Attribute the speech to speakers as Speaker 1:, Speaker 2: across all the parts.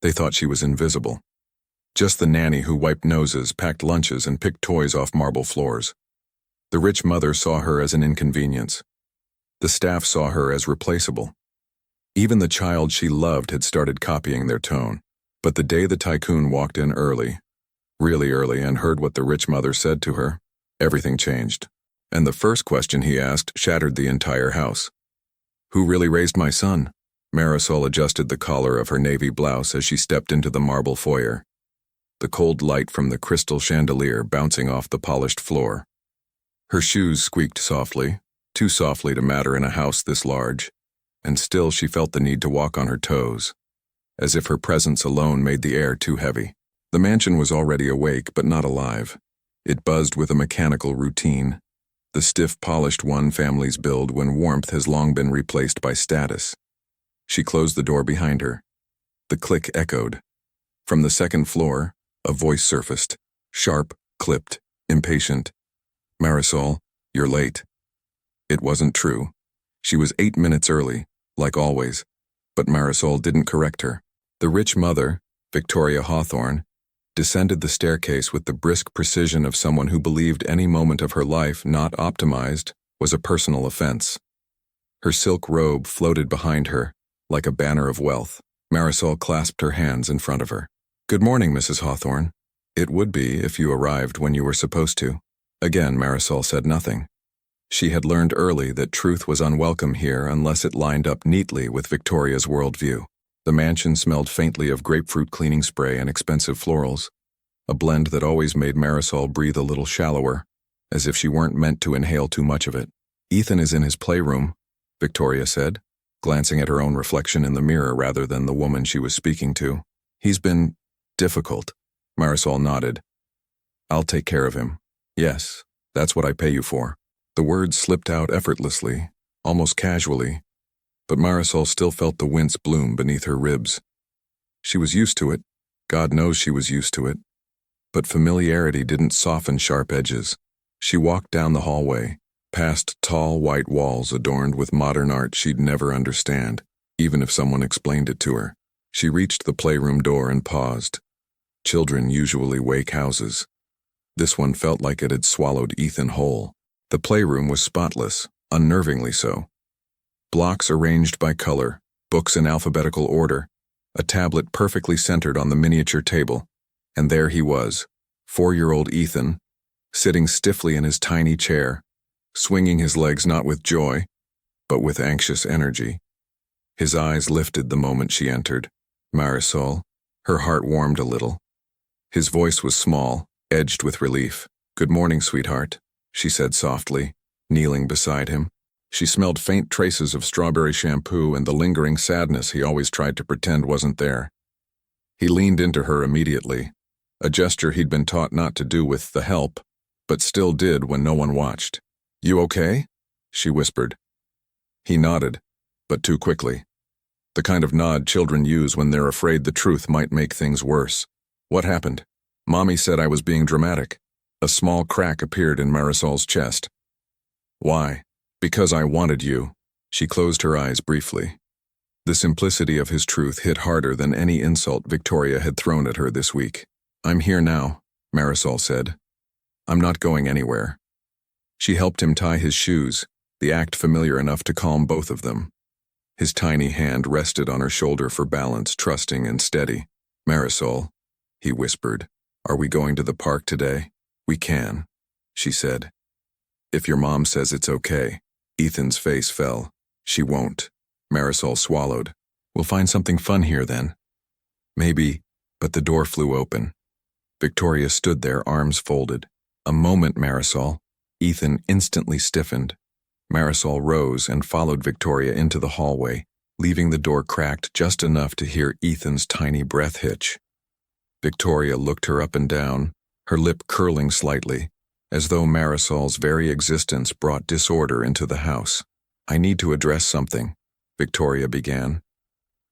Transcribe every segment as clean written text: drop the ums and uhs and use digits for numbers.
Speaker 1: They thought she was invisible. Just the nanny who wiped noses, packed lunches, and picked toys off marble floors. The rich mother saw her as an inconvenience. The staff saw her as replaceable. Even the child she loved had started copying their tone. But the day the tycoon walked in early, really early, and heard what the rich mother said to her, everything changed. And the first question he asked shattered the entire house. "Who really raised my son?" Marisol adjusted the collar of her navy blouse as she stepped into the marble foyer, the cold light from the crystal chandelier bouncing off the polished floor. Her shoes squeaked softly, too softly to matter in a house this large, and still she felt the need to walk on her toes, as if her presence alone made the air too heavy. The mansion was already awake but not alive. It buzzed with a mechanical routine, the stiff, polished one families build when warmth has long been replaced by status. She closed the door behind her. The click echoed. From the second floor, a voice surfaced, sharp, clipped, impatient. "Marisol, you're late." It wasn't true. She was 8 minutes early, like always, but Marisol didn't correct her. The rich mother, Victoria Hawthorne, descended the staircase with the brisk precision of someone who believed any moment of her life not optimized was a personal offense. Her silk robe floated behind her, like a banner of wealth. Marisol clasped her hands in front of her. "Good morning, Mrs. Hawthorne. It would be if you arrived when you were supposed to." Again, Marisol said nothing. She had learned early that truth was unwelcome here unless it lined up neatly with Victoria's worldview. The mansion smelled faintly of grapefruit cleaning spray and expensive florals, a blend that always made Marisol breathe a little shallower, as if she weren't meant to inhale too much of it. "Ethan is in his playroom," Victoria said, glancing at her own reflection in the mirror rather than the woman she was speaking to. "He's been difficult." Marisol nodded. "I'll take care of him. Yes, that's what I pay you for." The words slipped out effortlessly, almost casually, but Marisol still felt the wince bloom beneath her ribs. She was used to it. God knows she was used to it. But familiarity didn't soften sharp edges. She walked down the hallway, past tall white walls adorned with modern art she'd never understand, even if someone explained it to her. She reached the playroom door and paused. Children usually wake houses. This one felt like it had swallowed Ethan whole. The playroom was spotless, unnervingly so. Blocks arranged by color, books in alphabetical order, a tablet perfectly centered on the miniature table, and there he was, 4-year-old Ethan, sitting stiffly in his tiny chair, swinging his legs not with joy, but with anxious energy. His eyes lifted the moment she entered. Marisol, her heart warmed a little. His voice was small, edged with relief. "Good morning, sweetheart," she said softly, kneeling beside him. She smelled faint traces of strawberry shampoo and the lingering sadness he always tried to pretend wasn't there. He leaned into her immediately, a gesture he'd been taught not to do with the help, but still did when no one watched. "You okay?" she whispered. He nodded, but too quickly. The kind of nod children use when they're afraid the truth might make things worse. "What happened?" "Mommy said I was being dramatic." A small crack appeared in Marisol's chest. "Why?" "Because I wanted you." She closed her eyes briefly. The simplicity of his truth hit harder than any insult Victoria had thrown at her this week. "I'm here now," Marisol said. "I'm not going anywhere." She helped him tie his shoes, the act familiar enough to calm both of them. His tiny hand rested on her shoulder for balance, trusting and steady. "Marisol," he whispered, "are we going to the park today?" "We can," she said. "If your mom says it's okay." Ethan's face fell. "She won't." Marisol swallowed. "We'll find something fun here then." "Maybe," but the door flew open. Victoria stood there, arms folded. "A moment, Marisol." Ethan instantly stiffened. Marisol rose and followed Victoria into the hallway, leaving the door cracked just enough to hear Ethan's tiny breath hitch. Victoria looked her up and down, her lip curling slightly, as though Marisol's very existence brought disorder into the house. "I need to address something," Victoria began.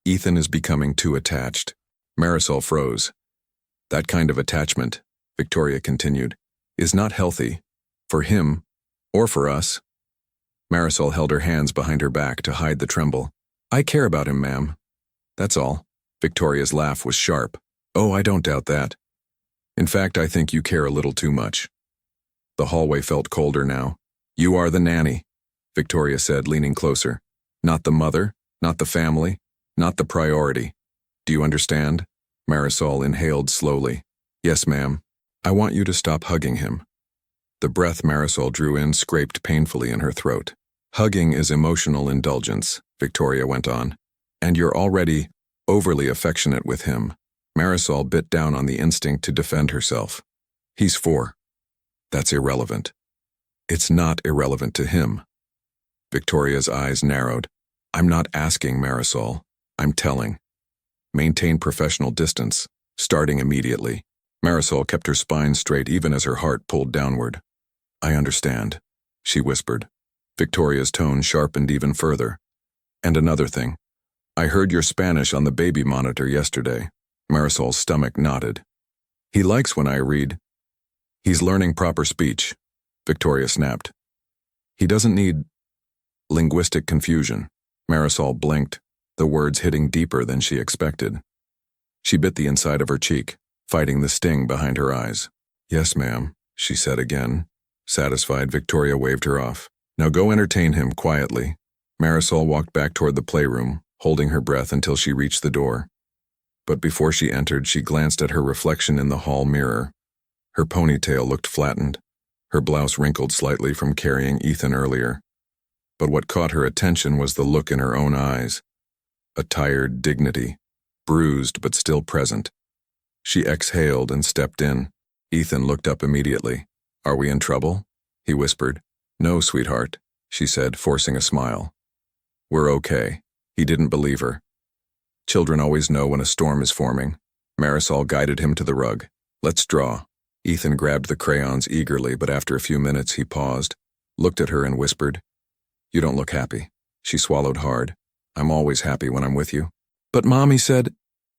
Speaker 1: "Ethan is becoming too attached." Marisol froze. "That kind of attachment," Victoria continued, "is not healthy. For him, or for us." Marisol held her hands behind her back to hide the tremble. "I care about him, ma'am. That's all." Victoria's laugh was sharp. Oh, I don't doubt that. In fact, I think you care a little too much. The hallway felt colder now. You are the nanny, Victoria said, leaning closer. Not the mother, not the family, not the priority. Do you understand? Marisol inhaled slowly. Yes, ma'am. I want you to stop hugging him. The breath Marisol drew in scraped painfully in her throat. Hugging is emotional indulgence, Victoria went on. And you're already overly affectionate with him. Marisol bit down on the instinct to defend herself. He's 4. That's irrelevant. It's not irrelevant to him. Victoria's eyes narrowed. I'm not asking, Marisol. I'm telling. Maintain professional distance, starting immediately. Marisol kept her spine straight even as her heart pulled downward. I understand, she whispered. Victoria's tone sharpened even further. And another thing. I heard your Spanish on the baby monitor yesterday. Marisol's stomach knotted. He likes when I read. He's learning proper speech, Victoria snapped. He doesn't need linguistic confusion. Marisol blinked, the words hitting deeper than she expected. She bit the inside of her cheek, fighting the sting behind her eyes. Yes, ma'am, she said again. Satisfied, Victoria waved her off. Now go entertain him quietly. Marisol walked back toward the playroom, holding her breath until she reached the door. But before she entered, she glanced at her reflection in the hall mirror. Her ponytail looked flattened, her blouse wrinkled slightly from carrying Ethan earlier. But what caught her attention was the look in her own eyes. A tired dignity, bruised but still present. She exhaled and stepped in. Ethan looked up immediately. Are we in trouble? He whispered. No, sweetheart, she said, forcing a smile. We're okay. He didn't believe her. Children always know when a storm is forming. Marisol guided him to the rug. Let's draw. Ethan grabbed the crayons eagerly, but after a few minutes he paused, looked at her and whispered, You don't look happy. She swallowed hard. I'm always happy when I'm with you. But Mommy said.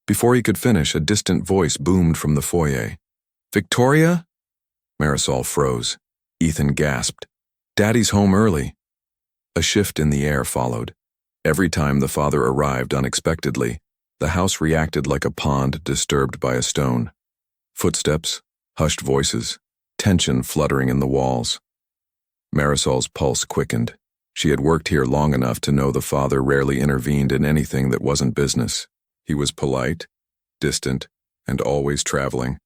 Speaker 1: Before he could finish, a distant voice boomed from the foyer. Victoria? Marisol froze. Ethan gasped. Daddy's home early. A shift in the air followed. Every time the father arrived unexpectedly, the house reacted like a pond disturbed by a stone. Footsteps, hushed voices, tension fluttering in the walls. Marisol's pulse quickened. She had worked here long enough to know the father rarely intervened in anything that wasn't business. He was polite, distant, and always traveling.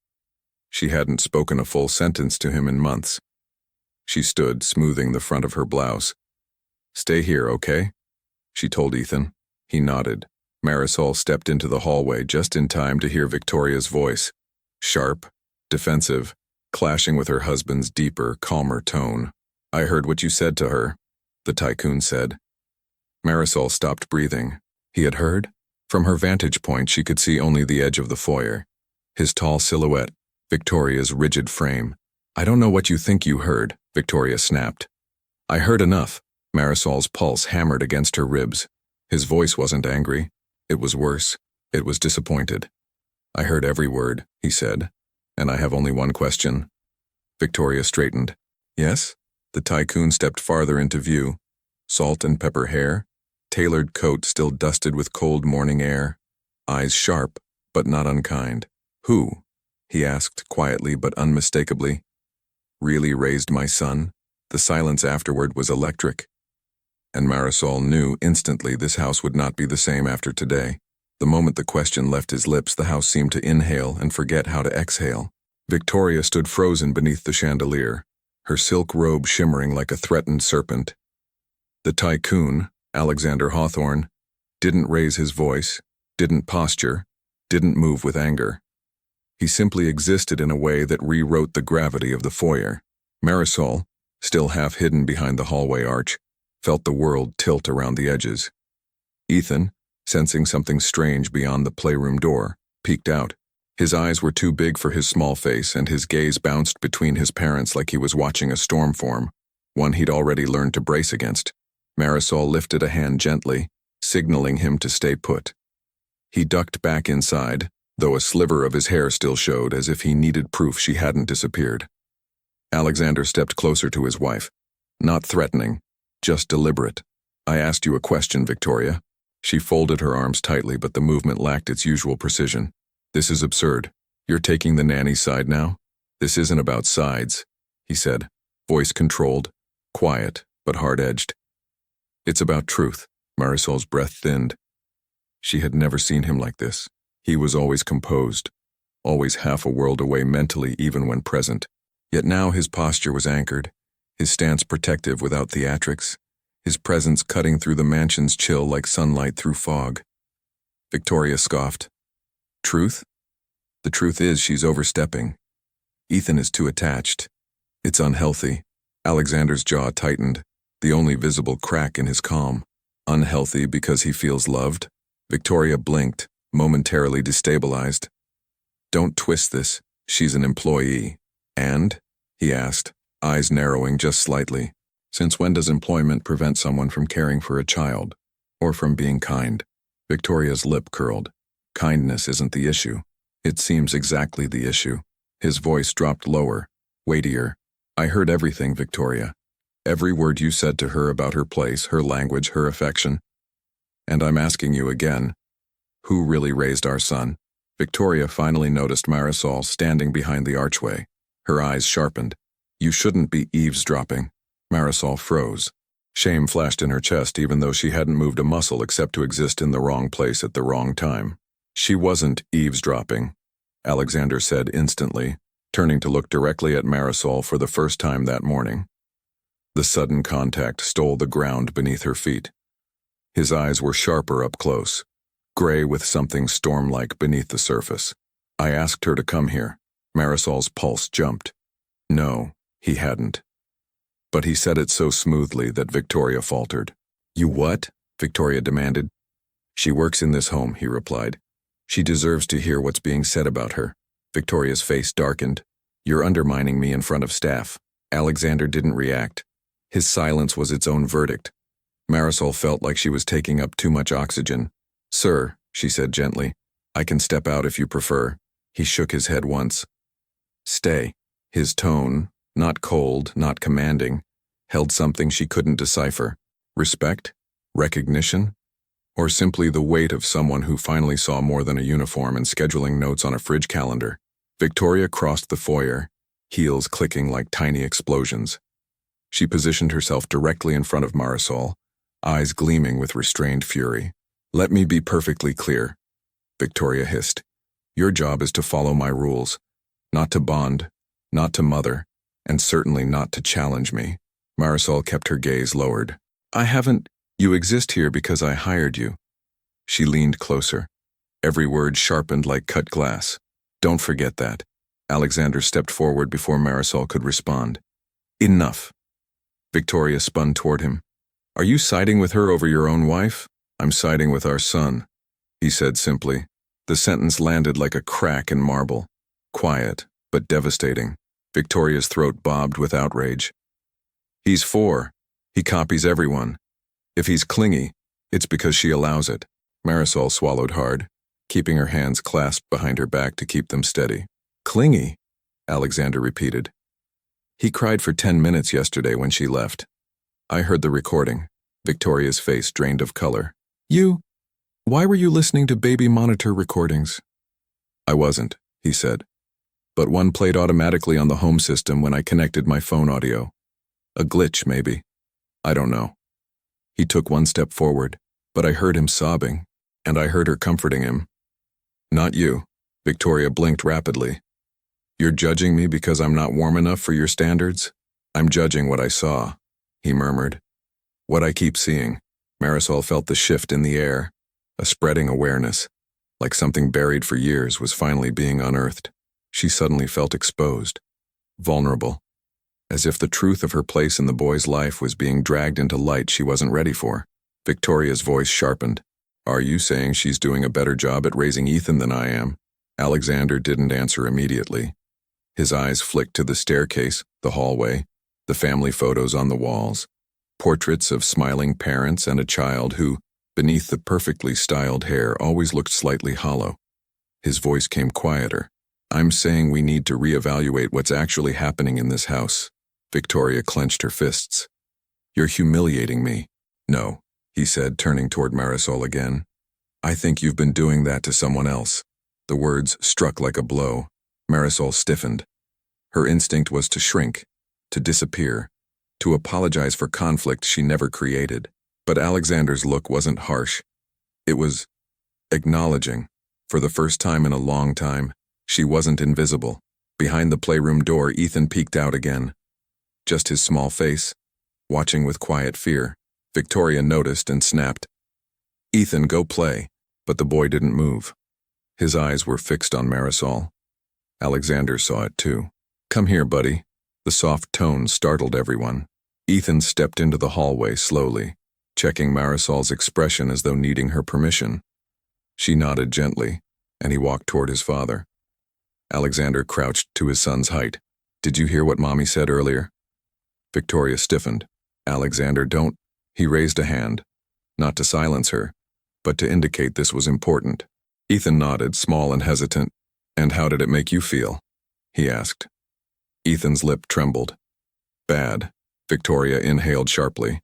Speaker 1: She hadn't spoken a full sentence to him in months. She stood, smoothing the front of her blouse. Stay here, okay? She told Ethan. He nodded. Marisol stepped into the hallway just in time to hear Victoria's voice. Sharp, defensive, clashing with her husband's deeper, calmer tone. I heard what you said to her, the Tycoon said. Marisol stopped breathing. He had heard? From her vantage point, she could see only the edge of the foyer. His tall silhouette, Victoria's rigid frame. I don't know what you think you heard, Victoria snapped. I heard enough. Marisol's pulse hammered against her ribs. His voice wasn't angry. It was worse. It was disappointed. I heard every word, he said, and I have only one question. Victoria straightened. Yes? The Tycoon stepped farther into view. Salt and pepper hair, tailored coat still dusted with cold morning air, eyes sharp, but not unkind. Who? He asked quietly but unmistakably. Really raised my son? The silence afterward was electric. And Marisol knew instantly this house would not be the same after today. The moment the question left his lips, the house seemed to inhale and forget how to exhale. Victoria stood frozen beneath the chandelier, her silk robe shimmering like a threatened serpent. The Tycoon, Alexander Hawthorne, didn't raise his voice, didn't posture, didn't move with anger. He simply existed in a way that rewrote the gravity of the foyer. Marisol, still half hidden behind the hallway arch, felt the world tilt around the edges. Ethan, sensing something strange beyond the playroom door, peeked out. His eyes were too big for his small face, and his gaze bounced between his parents like he was watching a storm form, one he'd already learned to brace against. Marisol lifted a hand gently, signaling him to stay put. He ducked back inside, though a sliver of his hair still showed as if he needed proof she hadn't disappeared. Alexander stepped closer to his wife. Not threatening, just deliberate. I asked you a question, Victoria. She folded her arms tightly, but the movement lacked its usual precision. This is absurd. You're taking the nanny's side now? This isn't about sides, he said, voice controlled, quiet, but hard-edged. It's about truth. Marisol's breath thinned. She had never seen him like this. He was always composed, always half a world away mentally even when present. Yet now his posture was anchored, his stance protective without theatrics, his presence cutting through the mansion's chill like sunlight through fog. Victoria scoffed. Truth? The truth is she's overstepping. Ethan is too attached. It's unhealthy. Alexander's jaw tightened, the only visible crack in his calm. Unhealthy because he feels loved? Victoria blinked, momentarily destabilized. Don't twist this. She's an employee. And? He asked, eyes narrowing just slightly. Since when does employment prevent someone from caring for a child? Or from being kind? Victoria's lip curled. Kindness isn't the issue. It seems exactly the issue. His voice dropped lower, weightier. I heard everything, Victoria. Every word you said to her about her place, her language, her affection. And I'm asking you again, who really raised our son? Victoria finally noticed Marisol standing behind the archway. Her eyes sharpened. You shouldn't be eavesdropping. Marisol froze. Shame flashed in her chest even though she hadn't moved a muscle except to exist in the wrong place at the wrong time. She wasn't eavesdropping, Alexander said instantly, turning to look directly at Marisol for the first time that morning. The sudden contact stole the ground beneath her feet. His eyes were sharper up close, gray with something storm-like beneath the surface. I asked her to come here. Marisol's pulse jumped. No, he hadn't. But he said it so smoothly that Victoria faltered. You what? Victoria demanded. She works in this home, he replied. She deserves to hear what's being said about her. Victoria's face darkened. You're undermining me in front of staff. Alexander didn't react. His silence was its own verdict. Marisol felt like she was taking up too much oxygen. Sir, she said gently, I can step out if you prefer. He shook his head once. Stay. His tone, not cold, not commanding, held something she couldn't decipher. Respect? Recognition? Or simply the weight of someone who finally saw more than a uniform and scheduling notes on a fridge calendar. Victoria crossed the foyer, heels clicking like tiny explosions. She positioned herself directly in front of Marisol, eyes gleaming with restrained fury. Let me be perfectly clear, Victoria hissed. Your job is to follow my rules, not to bond, not to mother, and certainly not to challenge me. Marisol kept her gaze lowered. You exist here because I hired you. She leaned closer, every word sharpened like cut glass. Don't forget that. Alexander stepped forward before Marisol could respond. Enough. Victoria spun toward him. Are you siding with her over your own wife? I'm siding with our son, he said simply. The sentence landed like a crack in marble. Quiet, but devastating. Victoria's throat bobbed with outrage. He's 4. He copies everyone. If he's clingy, it's because she allows it. Marisol swallowed hard, keeping her hands clasped behind her back to keep them steady. Clingy? Alexander repeated. He cried for 10 minutes yesterday when she left. I heard the recording. Victoria's face drained of color. Why were you listening to baby monitor recordings? I wasn't, he said. But one played automatically on the home system when I connected my phone audio. A glitch, maybe. I don't know. He took one step forward, but I heard him sobbing, and I heard her comforting him. Not you. Victoria blinked rapidly. You're judging me because I'm not warm enough for your standards? I'm judging what I saw, he murmured. What I keep seeing. Marisol felt the shift in the air, a spreading awareness, like something buried for years was finally being unearthed. She suddenly felt exposed, vulnerable, as if the truth of her place in the boy's life was being dragged into light she wasn't ready for. Victoria's voice sharpened. Are you saying she's doing a better job at raising Ethan than I am? Alexander didn't answer immediately. His eyes flicked to the staircase, the hallway, the family photos on the walls, portraits of smiling parents and a child who, beneath the perfectly styled hair, always looked slightly hollow. His voice came quieter. I'm saying we need to reevaluate what's actually happening in this house. Victoria clenched her fists. You're humiliating me. No, he said, turning toward Marisol again. I think you've been doing that to someone else. The words struck like a blow. Marisol stiffened. Her instinct was to shrink, to disappear, to apologize for conflict she never created. But Alexander's look wasn't harsh. It was acknowledging. For the first time in a long time, she wasn't invisible. Behind the playroom door, Ethan peeked out again. Just his small face, watching with quiet fear. Victoria noticed and snapped, "Ethan, go play." But the boy didn't move. His eyes were fixed on Marisol. Alexander saw it too. "Come here, buddy." The soft tone startled everyone. Ethan stepped into the hallway slowly, checking Marisol's expression as though needing her permission. She nodded gently, and he walked toward his father. Alexander crouched to his son's height. "Did you hear what Mommy said earlier?" Victoria stiffened. "Alexander, don't." He raised a hand, not to silence her, but to indicate this was important. Ethan nodded, small and hesitant. "And how did it make you feel?" he asked. Ethan's lip trembled. "Bad." Victoria inhaled sharply.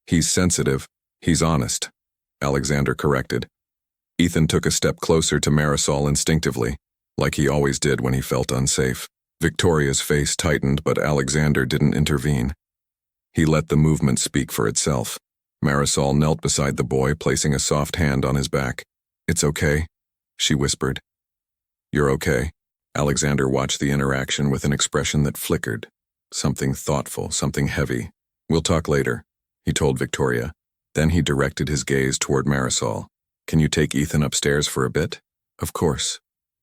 Speaker 1: "He's sensitive. He's honest," Alexander corrected. Ethan took a step closer to Marisol instinctively, like he always did when he felt unsafe. Victoria's face tightened, but Alexander didn't intervene. He let the movement speak for itself. Marisol knelt beside the boy, placing a soft hand on his back. "It's okay," she whispered. "You're okay." Alexander watched the interaction with an expression that flickered. Something thoughtful, something heavy. "We'll talk later," he told Victoria. Then he directed his gaze toward Marisol. "Can you take Ethan upstairs for a bit?" "Of course,"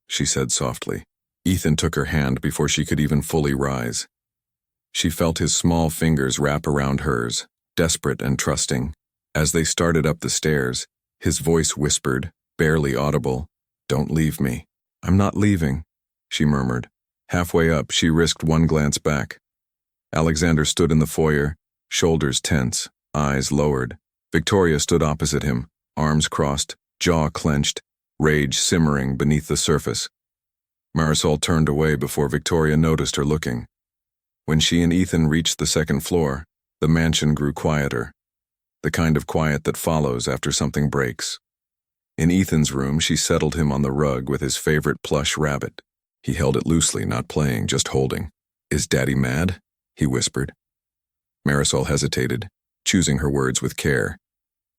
Speaker 1: she said softly. Ethan took her hand before she could even fully rise. She felt his small fingers wrap around hers, desperate and trusting. As they started up the stairs, his voice whispered, barely audible, "Don't leave me." "I'm not leaving," she murmured. Halfway up, she risked one glance back. Alexander stood in the foyer, shoulders tense, eyes lowered. Victoria stood opposite him, arms crossed, jaw clenched, rage simmering beneath the surface. Marisol turned away before Victoria noticed her looking. When she and Ethan reached the second floor, the mansion grew quieter, the kind of quiet that follows after something breaks. In Ethan's room, she settled him on the rug with his favorite plush rabbit. He held it loosely, not playing, just holding. "Is Daddy mad?" he whispered. Marisol hesitated, choosing her words with care.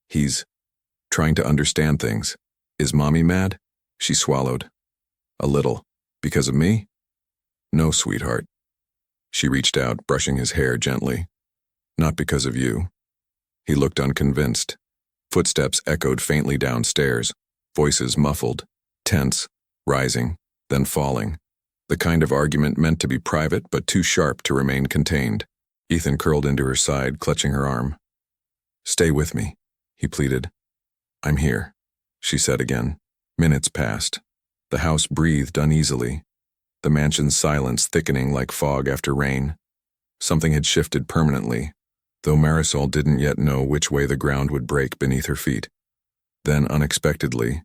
Speaker 1: "He's trying to understand things." "Is Mommy mad?" She swallowed. "A little. Because of me?" "No, sweetheart." She reached out, brushing his hair gently. "Not because of you." He looked unconvinced. Footsteps echoed faintly downstairs, voices muffled, tense, rising, then falling. The kind of argument meant to be private but too sharp to remain contained. Ethan curled into her side, clutching her arm. "Stay with me," he pleaded. "I'm here," she said again. Minutes passed. The house breathed uneasily, the mansion's silence thickening like fog after rain. Something had shifted permanently, though Marisol didn't yet know which way the ground would break beneath her feet. Then, unexpectedly,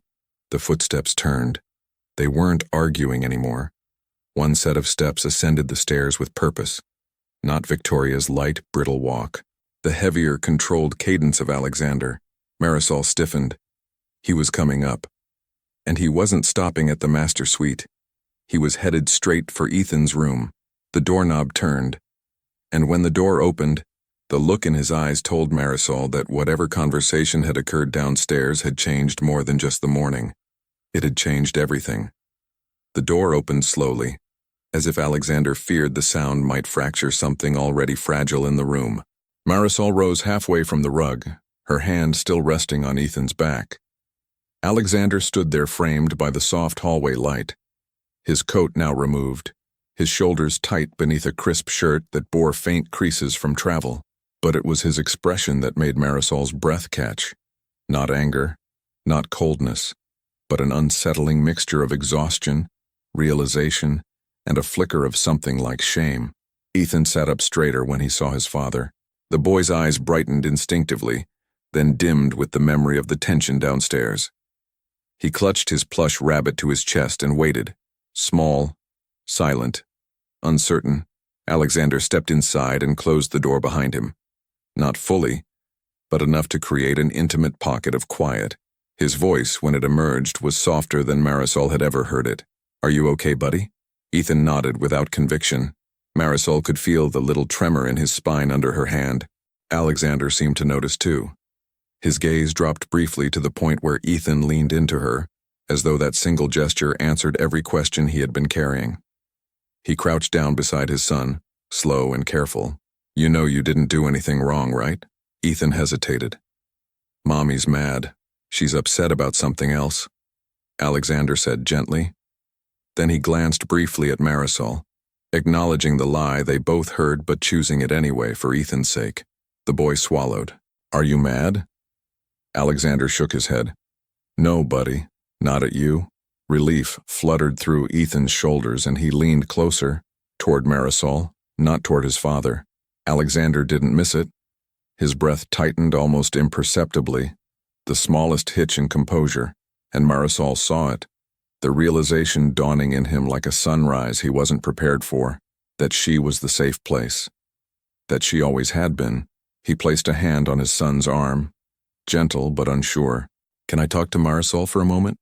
Speaker 1: the footsteps turned. They weren't arguing anymore. One set of steps ascended the stairs with purpose, not Victoria's light, brittle walk. The heavier, controlled cadence of Alexander. Marisol stiffened. He was coming up. And he wasn't stopping at the master suite. He was headed straight for Ethan's room. The doorknob turned, and when the door opened, the look in his eyes told Marisol that whatever conversation had occurred downstairs had changed more than just the morning. It had changed everything. The door opened slowly, as if Alexander feared the sound might fracture something already fragile in the room. Marisol rose halfway from the rug, her hand still resting on Ethan's back. Alexander stood there framed by the soft hallway light, his coat now removed, his shoulders tight beneath a crisp shirt that bore faint creases from travel. But it was his expression that made Marisol's breath catch. Not anger, not coldness, but an unsettling mixture of exhaustion, realization, and a flicker of something like shame. Ethan sat up straighter when he saw his father. The boy's eyes brightened instinctively, then dimmed with the memory of the tension downstairs. He clutched his plush rabbit to his chest and waited. Small, silent, uncertain, Alexander stepped inside and closed the door behind him. Not fully, but enough to create an intimate pocket of quiet. His voice, when it emerged, was softer than Marisol had ever heard it. "Are you okay, buddy?" Ethan nodded without conviction. Marisol could feel the little tremor in his spine under her hand. Alexander seemed to notice too. His gaze dropped briefly to the point where Ethan leaned into her, as though that single gesture answered every question he had been carrying. He crouched down beside his son, slow and careful. "You know you didn't do anything wrong, right?" Ethan hesitated. "Mommy's mad. She's upset about something else," Alexander said gently. Then he glanced briefly at Marisol, acknowledging the lie they both heard but choosing it anyway for Ethan's sake. The boy swallowed. "Are you mad?" Alexander shook his head. "No, buddy, not at you." Relief fluttered through Ethan's shoulders and he leaned closer, toward Marisol, not toward his father. Alexander didn't miss it. His breath tightened almost imperceptibly, the smallest hitch in composure, and Marisol saw it, the realization dawning in him like a sunrise he wasn't prepared for, that she was the safe place, that she always had been. He placed a hand on his son's arm, gentle but unsure. "Can I talk to Marisol for a moment?"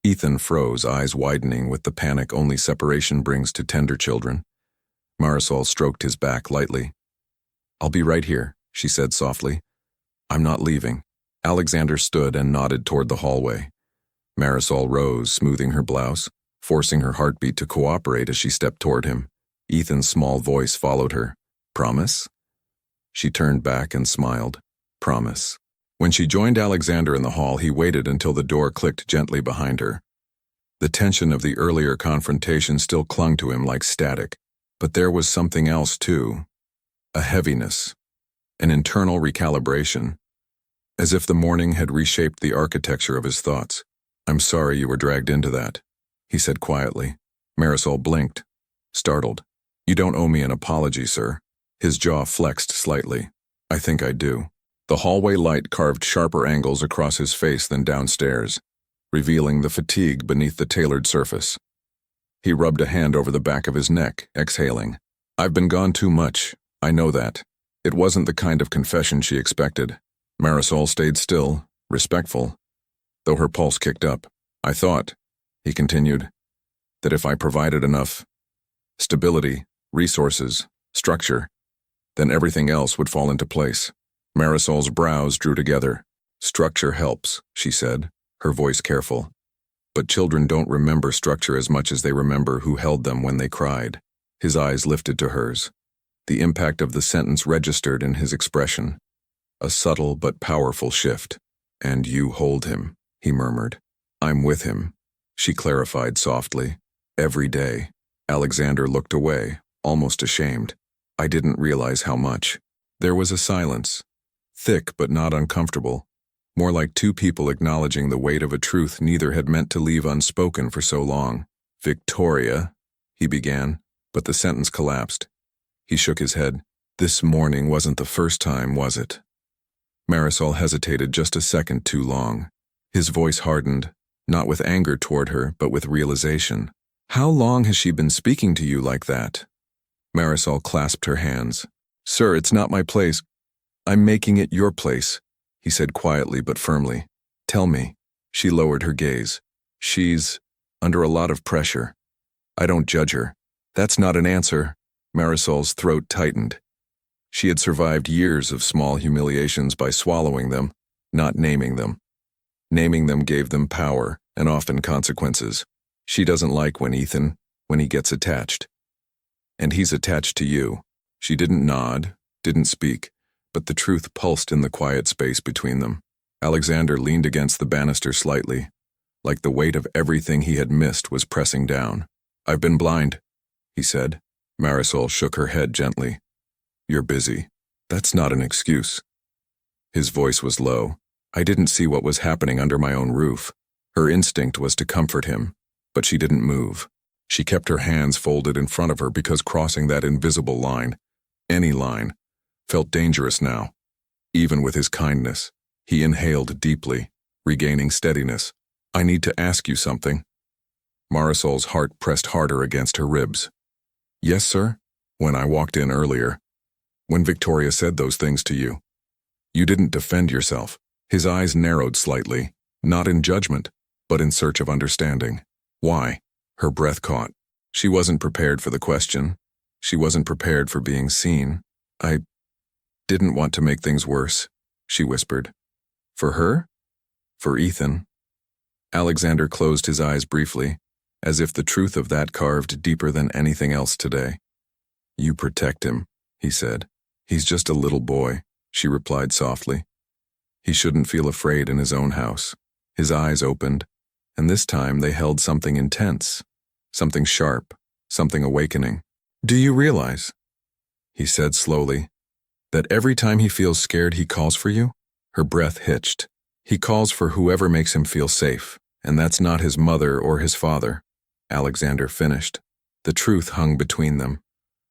Speaker 1: Ethan froze, eyes widening with the panic only separation brings to tender children. Marisol stroked his back lightly. "I'll be right here," she said softly. "I'm not leaving." Alexander stood and nodded toward the hallway. Marisol rose, smoothing her blouse, forcing her heartbeat to cooperate as she stepped toward him. Ethan's small voice followed her. "Promise?" She turned back and smiled. "Promise." When she joined Alexander in the hall, he waited until the door clicked gently behind her. The tension of the earlier confrontation still clung to him like static, but there was something else too. A heaviness, an internal recalibration, as if the morning had reshaped the architecture of his thoughts. "I'm sorry you were dragged into that," he said quietly. Marisol blinked, startled. "You don't owe me an apology, sir." His jaw flexed slightly. "I think I do." The hallway light carved sharper angles across his face than downstairs, revealing the fatigue beneath the tailored surface. He rubbed a hand over the back of his neck, exhaling. "I've been gone too much, I know that." It wasn't the kind of confession she expected. Marisol stayed still, respectful, though her pulse kicked up. "I thought," he continued, "that if I provided enough stability, resources, structure, then everything else would fall into place." Marisol's brows drew together. "Structure helps," she said, her voice careful. "But children don't remember structure as much as they remember who held them when they cried." His eyes lifted to hers. The impact of the sentence registered in his expression. A subtle but powerful shift. "And you hold him," he murmured. "I'm with him," she clarified softly. "Every day." Alexander looked away, almost ashamed. "I didn't realize how much." There was a silence. Thick but not uncomfortable, more like two people acknowledging the weight of a truth neither had meant to leave unspoken for so long. "Victoria," he began, but the sentence collapsed. He shook his head. "This morning wasn't the first time, was it?" Marisol hesitated just a second too long. His voice hardened, not with anger toward her, but with realization. "How long has she been speaking to you like that?" Marisol clasped her hands. "Sir, it's not my place. I'm making it your place," he said quietly but firmly. "Tell me." She lowered her gaze. "She's under a lot of pressure. I don't judge her." "That's not an answer." Marisol's throat tightened. She had survived years of small humiliations by swallowing them, not naming them. Naming them gave them power and often consequences. "She doesn't like when he gets attached. And he's attached to you." She didn't nod, didn't speak, but the truth pulsed in the quiet space between them. Alexander leaned against the banister slightly, like the weight of everything he had missed was pressing down. "I've been blind," he said. Marisol shook her head gently. "You're busy. That's not an excuse." His voice was low. "I didn't see what was happening under my own roof." Her instinct was to comfort him, but she didn't move. She kept her hands folded in front of her because crossing that invisible line, any line, felt dangerous now. Even with his kindness, he inhaled deeply, regaining steadiness. "I need to ask you something." Marisol's heart pressed harder against her ribs. "Yes, sir?" "When I walked in earlier, when Victoria said those things to you, You didn't defend yourself. His eyes narrowed slightly, not in judgment, but in search of understanding. Why? Her breath caught. She wasn't prepared for the question. She wasn't prepared for being seen. I didn't want to make things worse, she whispered. For her? For Ethan? Alexander closed his eyes briefly, as if the truth of that carved deeper than anything else today. You protect him, he said. He's just a little boy, she replied softly. He shouldn't feel afraid in his own house. His eyes opened, and this time they held something intense, something sharp, something awakening. Do you realize, he said slowly, that every time he feels scared he calls for you? Her breath hitched. He calls for whoever makes him feel safe, and that's not his mother or his father. Alexander finished. The truth hung between them,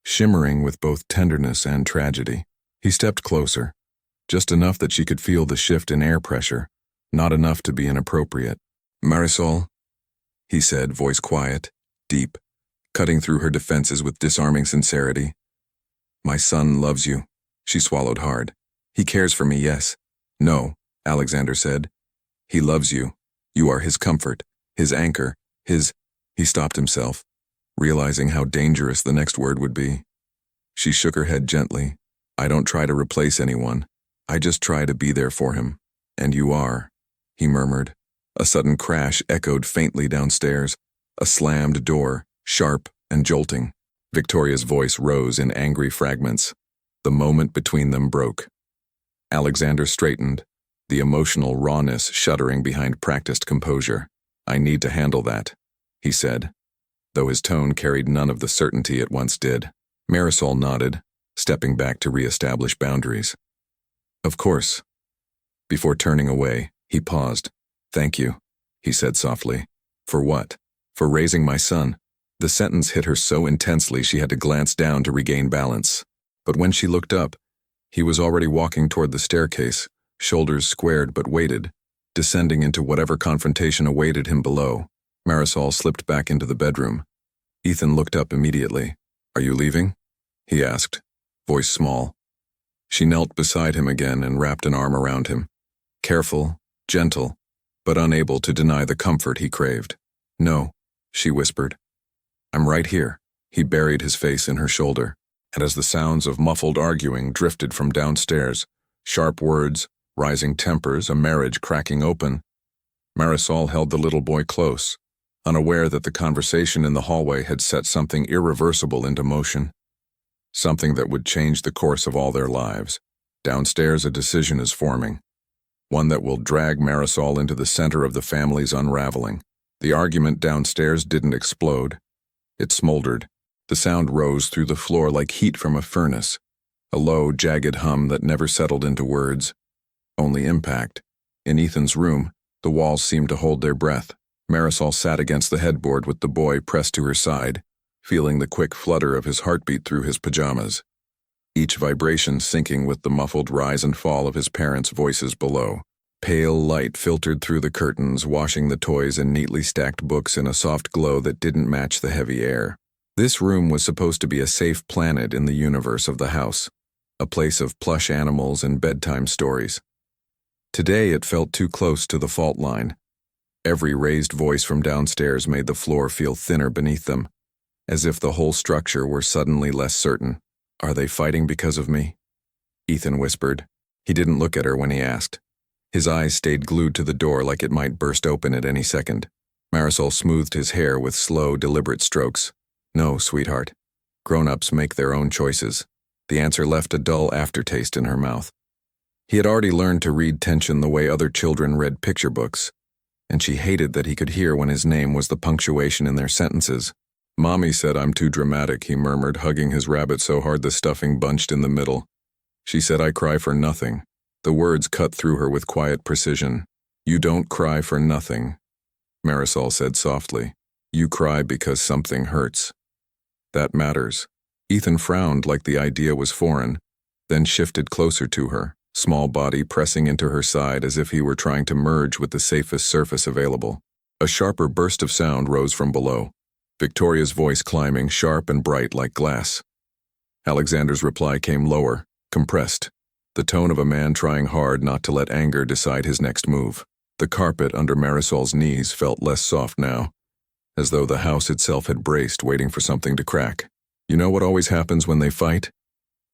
Speaker 1: shimmering with both tenderness and tragedy. He stepped closer, just enough that she could feel the shift in air pressure, not enough to be inappropriate. Marisol, he said, voice quiet, deep, cutting through her defenses with disarming sincerity. My son loves you, she swallowed hard. He cares for me, yes. No, Alexander said. He loves you. You are his comfort, his anchor, his... He stopped himself, realizing how dangerous the next word would be. She shook her head gently. I don't try to replace anyone. I just try to be there for him. And you are, he murmured. A sudden crash echoed faintly downstairs, a slammed door, sharp and jolting. Victoria's voice rose in angry fragments. The moment between them broke. Alexander straightened, the emotional rawness shuddering behind practiced composure. I need to handle that, he said, though his tone carried none of the certainty it once did. Marisol nodded, stepping back to re-establish boundaries. Of course. Before turning away, he paused. Thank you, he said softly. For what? For raising my son. The sentence hit her so intensely she had to glance down to regain balance. But when she looked up, he was already walking toward the staircase, shoulders squared but weighted, descending into whatever confrontation awaited him below. Marisol slipped back into the bedroom. Ethan looked up immediately. Are you leaving? He asked, voice small. She knelt beside him again and wrapped an arm around him. Careful, gentle, but unable to deny the comfort he craved. No, she whispered. I'm right here. He buried his face in her shoulder, and as the sounds of muffled arguing drifted from downstairs, sharp words, rising tempers, a marriage cracking open, Marisol held the little boy close, unaware that the conversation in the hallway had set something irreversible into motion. Something that would change the course of all their lives. Downstairs a decision is forming. One that will drag Marisol into the center of the family's unraveling. The argument downstairs didn't explode. It smoldered. The sound rose through the floor like heat from a furnace. A low, jagged hum that never settled into words. Only impact. In Ethan's room, the walls seemed to hold their breath. Marisol sat against the headboard with the boy pressed to her side, feeling the quick flutter of his heartbeat through his pajamas, each vibration syncing with the muffled rise and fall of his parents' voices below. Pale light filtered through the curtains, washing the toys and neatly stacked books in a soft glow that didn't match the heavy air. This room was supposed to be a safe planet in the universe of the house, a place of plush animals and bedtime stories. Today it felt too close to the fault line. Every raised voice from downstairs made the floor feel thinner beneath them, as if the whole structure were suddenly less certain. Are they fighting because of me? Ethan whispered. He didn't look at her when he asked. His eyes stayed glued to the door like it might burst open at any second. Marisol smoothed his hair with slow, deliberate strokes. No, sweetheart. Grown-ups make their own choices. The answer left a dull aftertaste in her mouth. He had already learned to read tension the way other children read picture books, and she hated that he could hear when his name was the punctuation in their sentences. Mommy said I'm too dramatic, he murmured, hugging his rabbit so hard the stuffing bunched in the middle. She said I cry for nothing. The words cut through her with quiet precision. You don't cry for nothing, Marisol said softly. You cry because something hurts. That matters. Ethan frowned like the idea was foreign, then shifted closer to her, small body pressing into her side as if he were trying to merge with the safest surface available. A sharper burst of sound rose from below, Victoria's voice climbing, sharp and bright like glass. Alexander's reply came lower, compressed. the tone of a man trying hard not to let anger decide his next move. The carpet under Marisol's knees felt less soft now, as though the house itself had braced, waiting for something to crack. "You know what always happens when they fight?"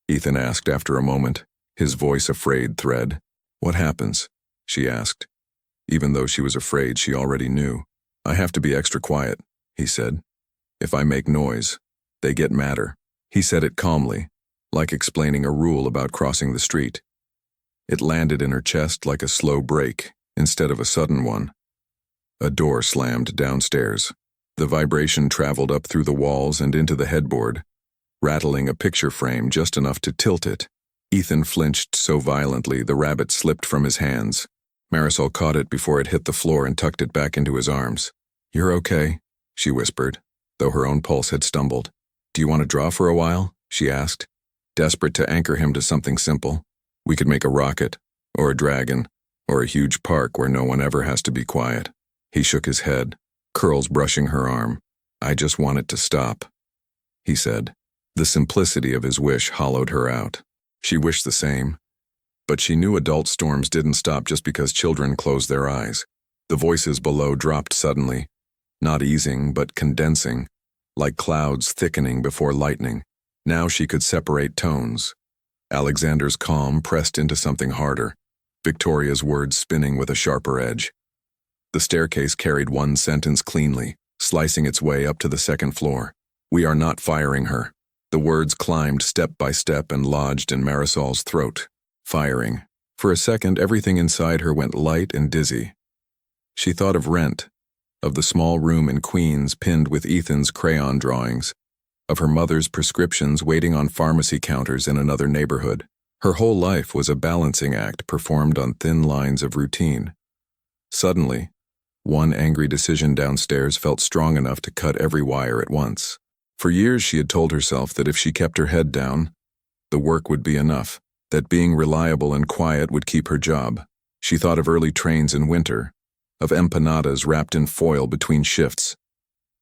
Speaker 1: Ethan asked after a moment, his voice a frayed thread. "What happens?" she asked. Even though she was afraid, she already knew. "I have to be extra quiet," he said. "If I make noise, they get madder." He said it calmly, like explaining a rule about crossing the street. It landed in her chest like a slow break, instead of a sudden one. A door slammed downstairs. The vibration traveled up through the walls and into the headboard, rattling a picture frame just enough to tilt it. Ethan flinched so violently the rabbit slipped from his hands. Marisol caught it before it hit the floor and tucked it back into his arms. "You're okay," she whispered, though her own pulse had stumbled. "Do you want to draw for a while?" she asked, desperate to anchor him to something simple. "We could make a rocket, or a dragon, or a huge park where no one ever has to be quiet." He shook his head, curls brushing her arm. "I just want it to stop," he said. The simplicity of his wish hollowed her out. She wished the same, but she knew adult storms didn't stop just because children closed their eyes. The voices below dropped suddenly, not easing but condensing, like clouds thickening before lightning. Now she could separate tones. Alexander's calm pressed into something harder, Victoria's words spinning with a sharper edge. The staircase carried one sentence cleanly, slicing its way up to the second floor. "We are not firing her." The words climbed step by step and lodged in Marisol's throat. Firing. For a second, everything inside her went light and dizzy. She thought of Rent, of the small room in Queens pinned with Ethan's crayon drawings, of her mother's prescriptions waiting on pharmacy counters in another neighborhood. Her whole life was a balancing act performed on thin lines of routine. Suddenly, one angry decision downstairs felt strong enough to cut every wire at once. For years she had told herself that if she kept her head down, the work would be enough, that being reliable and quiet would keep her job. She thought of early trains in winter, of empanadas wrapped in foil between shifts,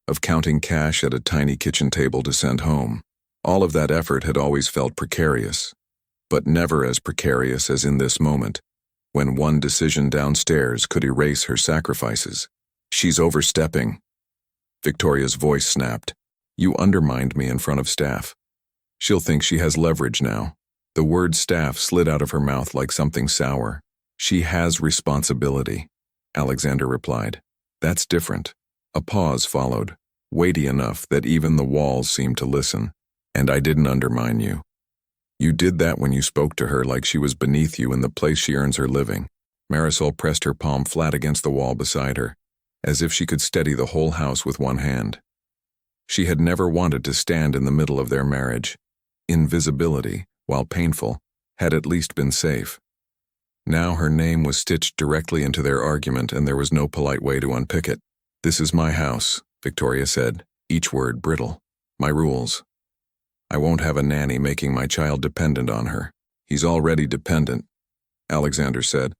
Speaker 1: of counting cash at a tiny kitchen table to send home. All of that effort had always felt precarious, but never as precarious as in this moment, when one decision downstairs could erase her sacrifices. "She's overstepping," Victoria's voice snapped. "You undermined me in front of staff. She'll think she has leverage now." The word staff slid out of her mouth like something sour. "She has responsibility," Alexander replied. "That's different." A pause followed, weighty enough that even the walls seemed to listen. "And I didn't undermine you. You did that when you spoke to her like she was beneath you in the place she earns her living." Marisol pressed her palm flat against the wall beside her, as if she could steady the whole house with one hand. She had never wanted to stand in the middle of their marriage. Invisibility, while painful, had at least been safe. Now her name was stitched directly into their argument, and there was no polite way to unpick it. "This is my house," Victoria said, each word brittle. "My rules. I won't have a nanny making my child dependent on her." "He's already dependent," Alexander said,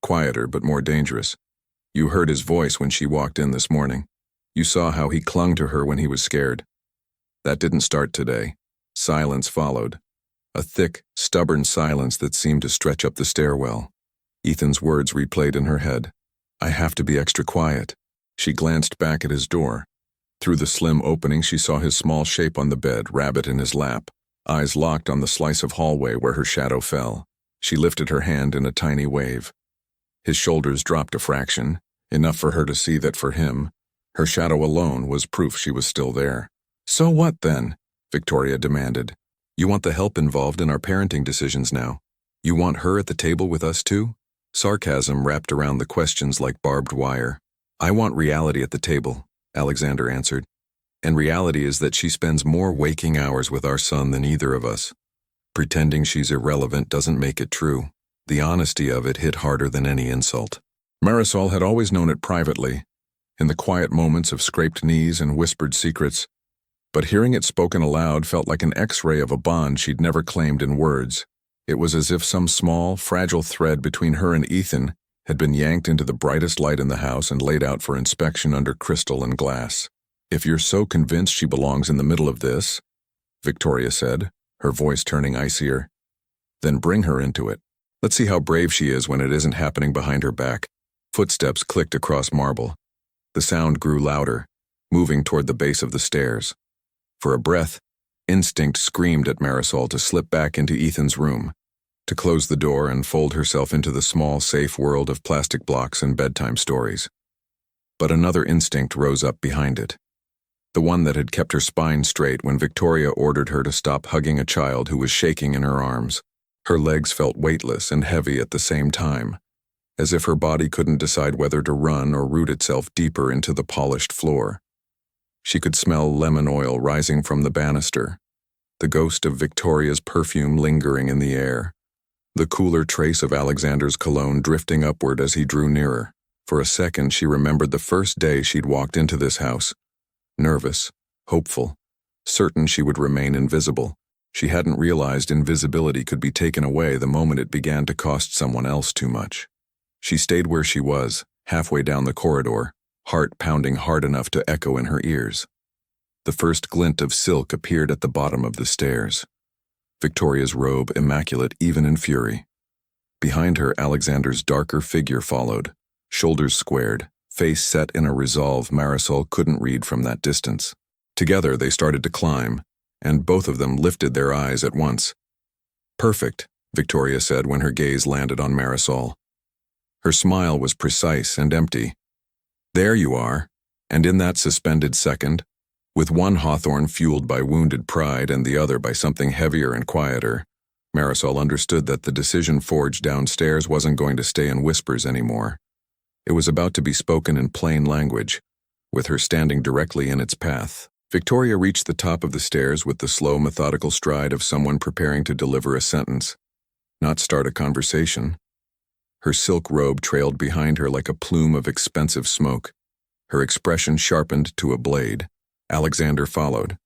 Speaker 1: quieter but more dangerous. "You heard his voice when she walked in this morning. You saw how he clung to her when he was scared. That didn't start today." Silence followed, a thick, stubborn silence that seemed to stretch up the stairwell. Ethan's words replayed in her head. "I have to be extra quiet." She glanced back at his door. Through the slim opening she saw his small shape on the bed, rabbit in his lap, eyes locked on the slice of hallway where her shadow fell. She lifted her hand in a tiny wave. His shoulders dropped a fraction, enough for her to see that for him, her shadow alone was proof she was still there. "So what then?" Victoria demanded. "You want the help involved in our parenting decisions now? You want her at the table with us too?" Sarcasm wrapped around the questions like barbed wire. "I want reality at the table," Alexander answered. "And reality is that she spends more waking hours with our son than either of us. Pretending she's irrelevant doesn't make it true." The honesty of it hit harder than any insult. Marisol had always known it privately, in the quiet moments of scraped knees and whispered secrets, but hearing it spoken aloud felt like an X-ray of a bond she'd never claimed in words. It was as if some small, fragile thread between her and Ethan had been yanked into the brightest light in the house and laid out for inspection under crystal and glass. "If you're so convinced she belongs in the middle of this," Victoria said, her voice turning icier, Then bring her into it. Let's see how brave she is when it isn't happening behind her back. Footsteps clicked across marble. The sound grew louder, moving toward the base of the stairs. For a breath, instinct screamed at Marisol to slip back into Ethan's room, to close the door and fold herself into the small, safe world of plastic blocks and bedtime stories. But another instinct rose up behind it. The one that had kept her spine straight when Victoria ordered her to stop hugging a child who was shaking in her arms. Her legs felt weightless and heavy at the same time, as if her body couldn't decide whether to run or root itself deeper into the polished floor. She could smell lemon oil rising from the banister, the ghost of Victoria's perfume lingering in the air, the cooler trace of Alexander's cologne drifting upward as he drew nearer. For a second she remembered the first day she'd walked into this house. Nervous, hopeful, certain she would remain invisible. She hadn't realized invisibility could be taken away the moment it began to cost someone else too much. She stayed where she was, halfway down the corridor, heart pounding hard enough to echo in her ears. The first glint of silk appeared at the bottom of the stairs. Victoria's robe immaculate even in fury. Behind her, Alexander's darker figure followed, shoulders squared, face set in a resolve Marisol couldn't read from that distance. Together they started to climb, and both of them lifted their eyes at once. "Perfect," Victoria said when her gaze landed on Marisol. Her smile was precise and empty. "There you are," and in that suspended second, with one hawthorn fueled by wounded pride and the other by something heavier and quieter, Marisol understood that the decision forged downstairs wasn't going to stay in whispers anymore. It was about to be spoken in plain language, with her standing directly in its path. Victoria reached the top of the stairs with the slow, methodical stride of someone preparing to deliver a sentence, not start a conversation. Her silk robe trailed behind her like a plume of expensive smoke. Her expression sharpened to a blade. Alexander followed,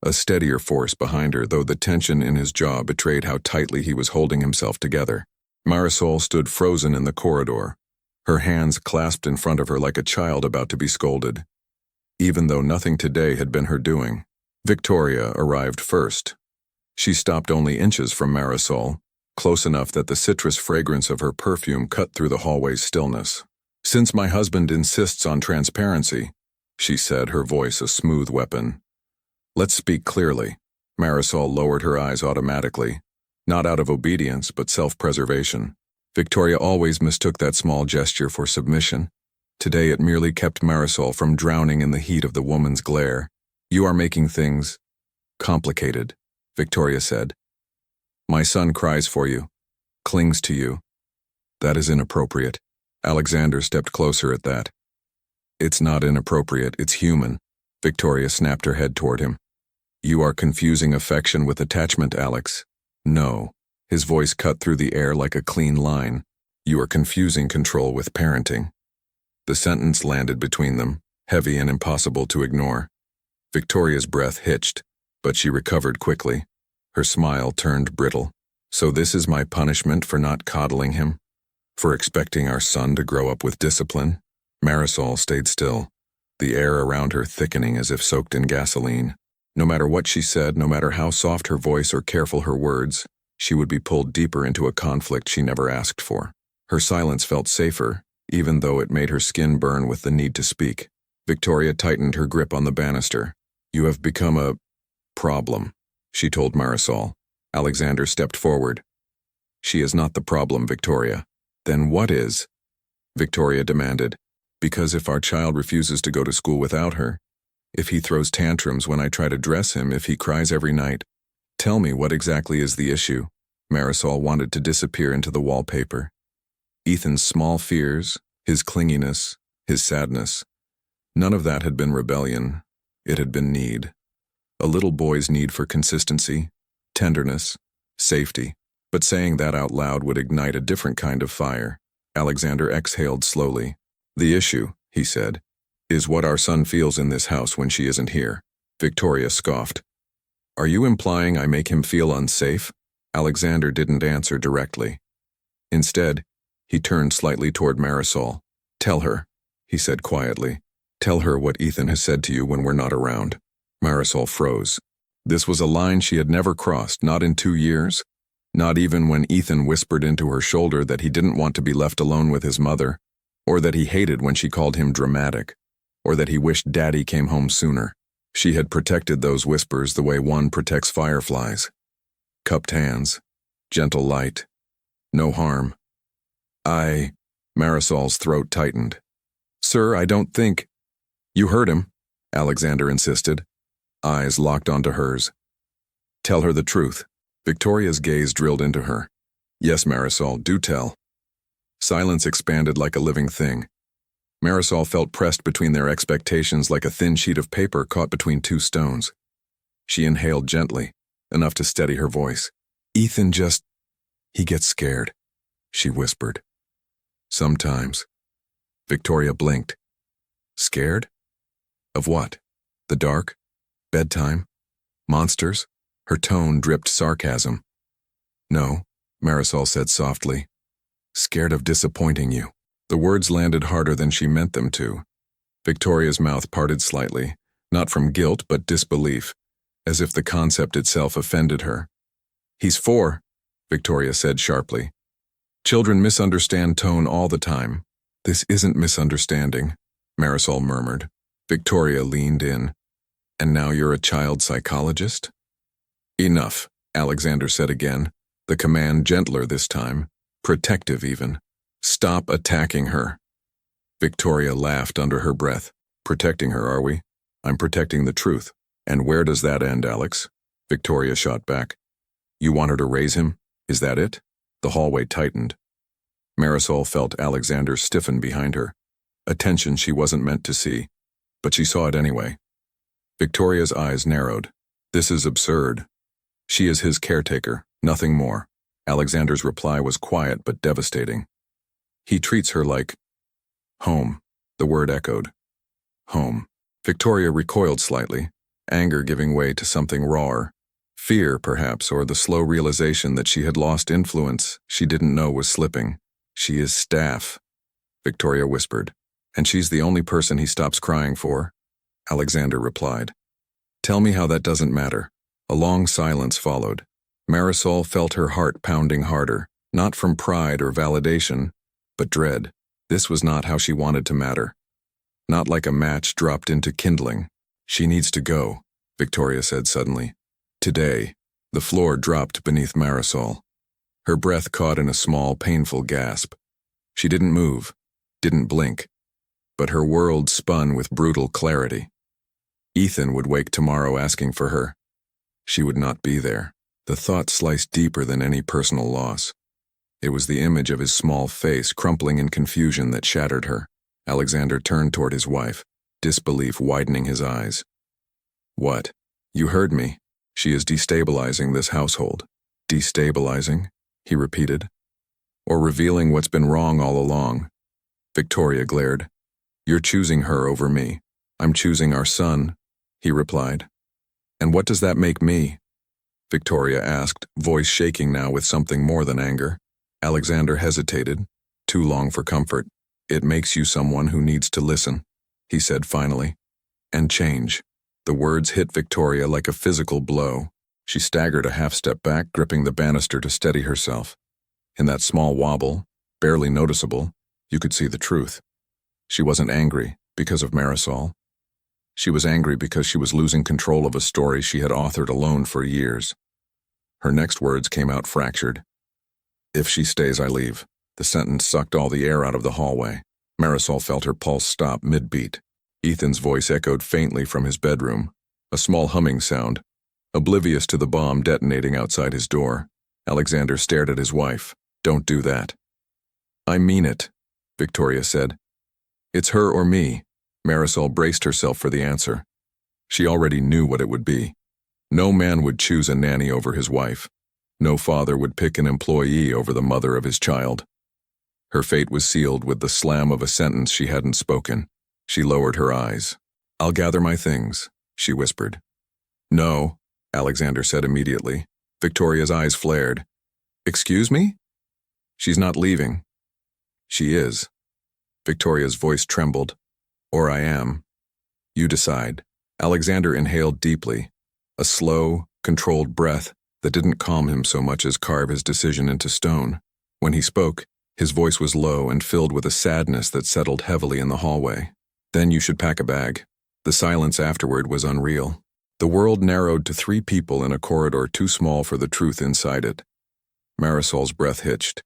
Speaker 1: a steadier force behind her, though the tension in his jaw betrayed how tightly he was holding himself together. Marisol stood frozen in the corridor, her hands clasped in front of her like a child about to be scolded. Even though nothing today had been her doing, Victoria arrived first. She stopped only inches from Marisol, close enough that the citrus fragrance of her perfume cut through the hallway's stillness. "Since my husband insists on transparency," she said, her voice a smooth weapon. "Let's speak clearly." Marisol lowered her eyes automatically, not out of obedience but self-preservation. Victoria always mistook that small gesture for submission. Today it merely kept Marisol from drowning in the heat of the woman's glare. "You are making things complicated," Victoria said. "My son cries for you, clings to you. That is inappropriate." Alexander stepped closer at that. "It's not inappropriate, it's human." Victoria snapped her head toward him. "You are confusing affection with attachment, Alex." "No." His voice cut through the air like a clean line. "You are confusing control with parenting." The sentence landed between them, heavy and impossible to ignore. Victoria's breath hitched, but she recovered quickly. Her smile turned brittle. "So this is my punishment for not coddling him? For expecting our son to grow up with discipline?" Marisol stayed still, the air around her thickening as if soaked in gasoline. No matter what she said, no matter how soft her voice or careful her words, she would be pulled deeper into a conflict she never asked for. Her silence felt safer, even though it made her skin burn with the need to speak. Victoria tightened her grip on the banister. "You have become a problem," she told Marisol. Alexander stepped forward. "She is not the problem, Victoria." "Then what is?" Victoria demanded. "Because if our child refuses to go to school without her, if he throws tantrums when I try to dress him, if he cries every night, tell me what exactly is the issue." Marisol wanted to disappear into the wallpaper. Ethan's small fears, his clinginess, his sadness, none of that had been rebellion. It had been need. A little boy's need for consistency, tenderness, safety. But saying that out loud would ignite a different kind of fire. Alexander exhaled slowly. "The issue," he said, "is what our son feels in this house when she isn't here." Victoria scoffed. "Are you implying I make him feel unsafe?" Alexander didn't answer directly. Instead, he turned slightly toward Marisol. "Tell her," he said quietly. "Tell her what Ethan has said to you when we're not around." Marisol froze. This was a line she had never crossed, not in 2 years, Not even when Ethan whispered into her shoulder that he didn't want to be left alone with his mother, or that he hated when she called him dramatic, or that he wished Daddy came home sooner. She had protected those whispers the way one protects fireflies. Cupped hands, gentle light, no harm. Marisol's throat tightened. Sir, I don't think. You heard him, Alexander insisted, eyes locked onto hers. Tell her the truth. Victoria's gaze drilled into her. Yes, Marisol, do tell. Silence expanded like a living thing. Marisol felt pressed between their expectations like a thin sheet of paper caught between two stones. She inhaled gently, enough to steady her voice. Ethan he gets scared, she whispered. Sometimes. Victoria blinked. Scared? Of what? The dark? Bedtime? Monsters? Her tone dripped sarcasm. No, Marisol said softly. Scared of disappointing you. The words landed harder than she meant them to. Victoria's mouth parted slightly, not from guilt but disbelief, as if the concept itself offended her. He's 4, Victoria said sharply. Children misunderstand tone all the time. This isn't misunderstanding, Marisol murmured. Victoria leaned in. And now you're a child psychologist? Enough, Alexander said again, the command gentler this time, protective even. Stop attacking her. Victoria laughed under her breath. Protecting her, are we? I'm protecting the truth. And where does that end, Alex? Victoria shot back. You want her to raise him? Is that it? The hallway tightened. Marisol felt Alexander stiffen behind her, a tension she wasn't meant to see, but she saw it anyway. Victoria's eyes narrowed. This is absurd. She is his caretaker, nothing more. Alexander's reply was quiet but devastating. He treats her like home, the word echoed. Home. Victoria recoiled slightly, anger giving way to something rawer. Fear, perhaps, or the slow realization that she had lost influence she didn't know was slipping. She is staff, Victoria whispered, and she's the only person he stops crying for, Alexander replied. Tell me how that doesn't matter. A long silence followed. Marisol felt her heart pounding harder, not from pride or validation, but dread. This was not how she wanted to matter. Not like a match dropped into kindling. She needs to go, Victoria said suddenly. Today. The floor dropped beneath Marisol. Her breath caught in a small, painful gasp. She didn't move, didn't blink, but her world spun with brutal clarity. Ethan would wake tomorrow asking for her. She would not be there. The thought sliced deeper than any personal loss. It was the image of his small face crumpling in confusion that shattered her. Alexander turned toward his wife, disbelief widening his eyes. What? You heard me. She is destabilizing this household. Destabilizing? He repeated. Or revealing what's been wrong all along. Victoria glared. You're choosing her over me. I'm choosing our son, he replied. And what does that make me? Victoria asked, voice shaking now with something more than anger. Alexander hesitated, too long for comfort. It makes you someone who needs to listen, he said finally. And change. The words hit Victoria like a physical blow. She staggered a half step back, gripping the banister to steady herself. In that small wobble, barely noticeable, you could see the truth. She wasn't angry because of Marisol. She was angry because she was losing control of a story she had authored alone for years. Her next words came out fractured. If she stays, I leave. The sentence sucked all the air out of the hallway. Marisol felt her pulse stop mid-beat. Ethan's voice echoed faintly from his bedroom, a small humming sound, oblivious to the bomb detonating outside his door. Alexander stared at his wife. Don't do that. I mean it, Victoria said. It's her or me. Marisol braced herself for the answer. She already knew what it would be. No man would choose a nanny over his wife. No father would pick an employee over the mother of his child. Her fate was sealed with the slam of a sentence she hadn't spoken. She lowered her eyes. I'll gather my things, she whispered. No, Alexander said immediately. Victoria's eyes flared. Excuse me? She's not leaving. She is. Victoria's voice trembled. Or I am. You decide. Alexander inhaled deeply, a slow, controlled breath that didn't calm him so much as carve his decision into stone. When he spoke, his voice was low and filled with a sadness that settled heavily in the hallway. Then you should pack a bag. The silence afterward was unreal. The world narrowed to 3 people in a corridor too small for the truth inside it. Marisol's breath hitched.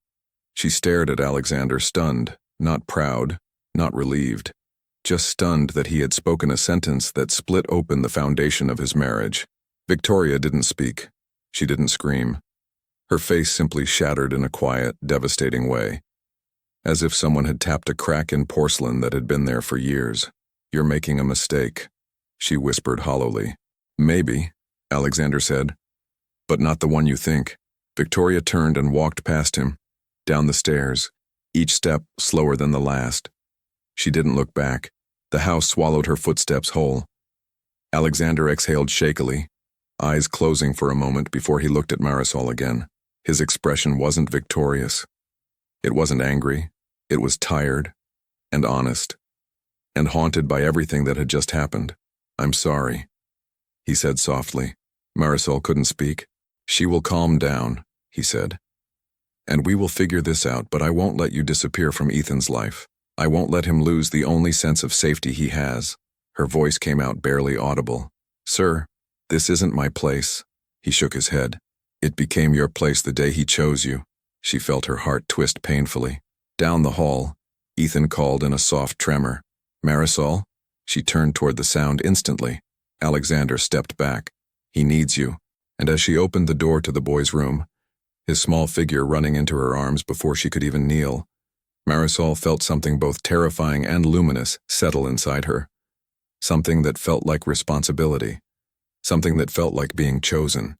Speaker 1: She stared at Alexander, stunned, not proud, not relieved, just stunned that he had spoken a sentence that split open the foundation of his marriage. Victoria didn't speak. She didn't scream. Her face simply shattered in a quiet, devastating way, as if someone had tapped a crack in porcelain that had been there for years. "You're making a mistake," she whispered hollowly. "Maybe," Alexander said, "but not the one you think." Victoria turned and walked past him, down the stairs, each step slower than the last. She didn't look back. The house swallowed her footsteps whole. Alexander exhaled shakily, eyes closing for a moment before he looked at Marisol again. His expression wasn't victorious. It wasn't angry. It was tired and honest and haunted by everything that had just happened. "I'm sorry," he said softly. Marisol couldn't speak. "She will calm down," he said, "and we will figure this out, but I won't let you disappear from Ethan's life. I won't let him lose the only sense of safety he has." Her voice came out barely audible. "Sir, this isn't my place." He shook his head. "It became your place the day he chose you." She felt her heart twist painfully. Down the hall, Ethan called in a soft tremor. "Marisol?" She turned toward the sound instantly. Alexander stepped back. "He needs you." And as she opened the door to the boy's room, his small figure running into her arms before she could even kneel, Marisol felt something both terrifying and luminous settle inside her. Something that felt like responsibility. Something that felt like being chosen.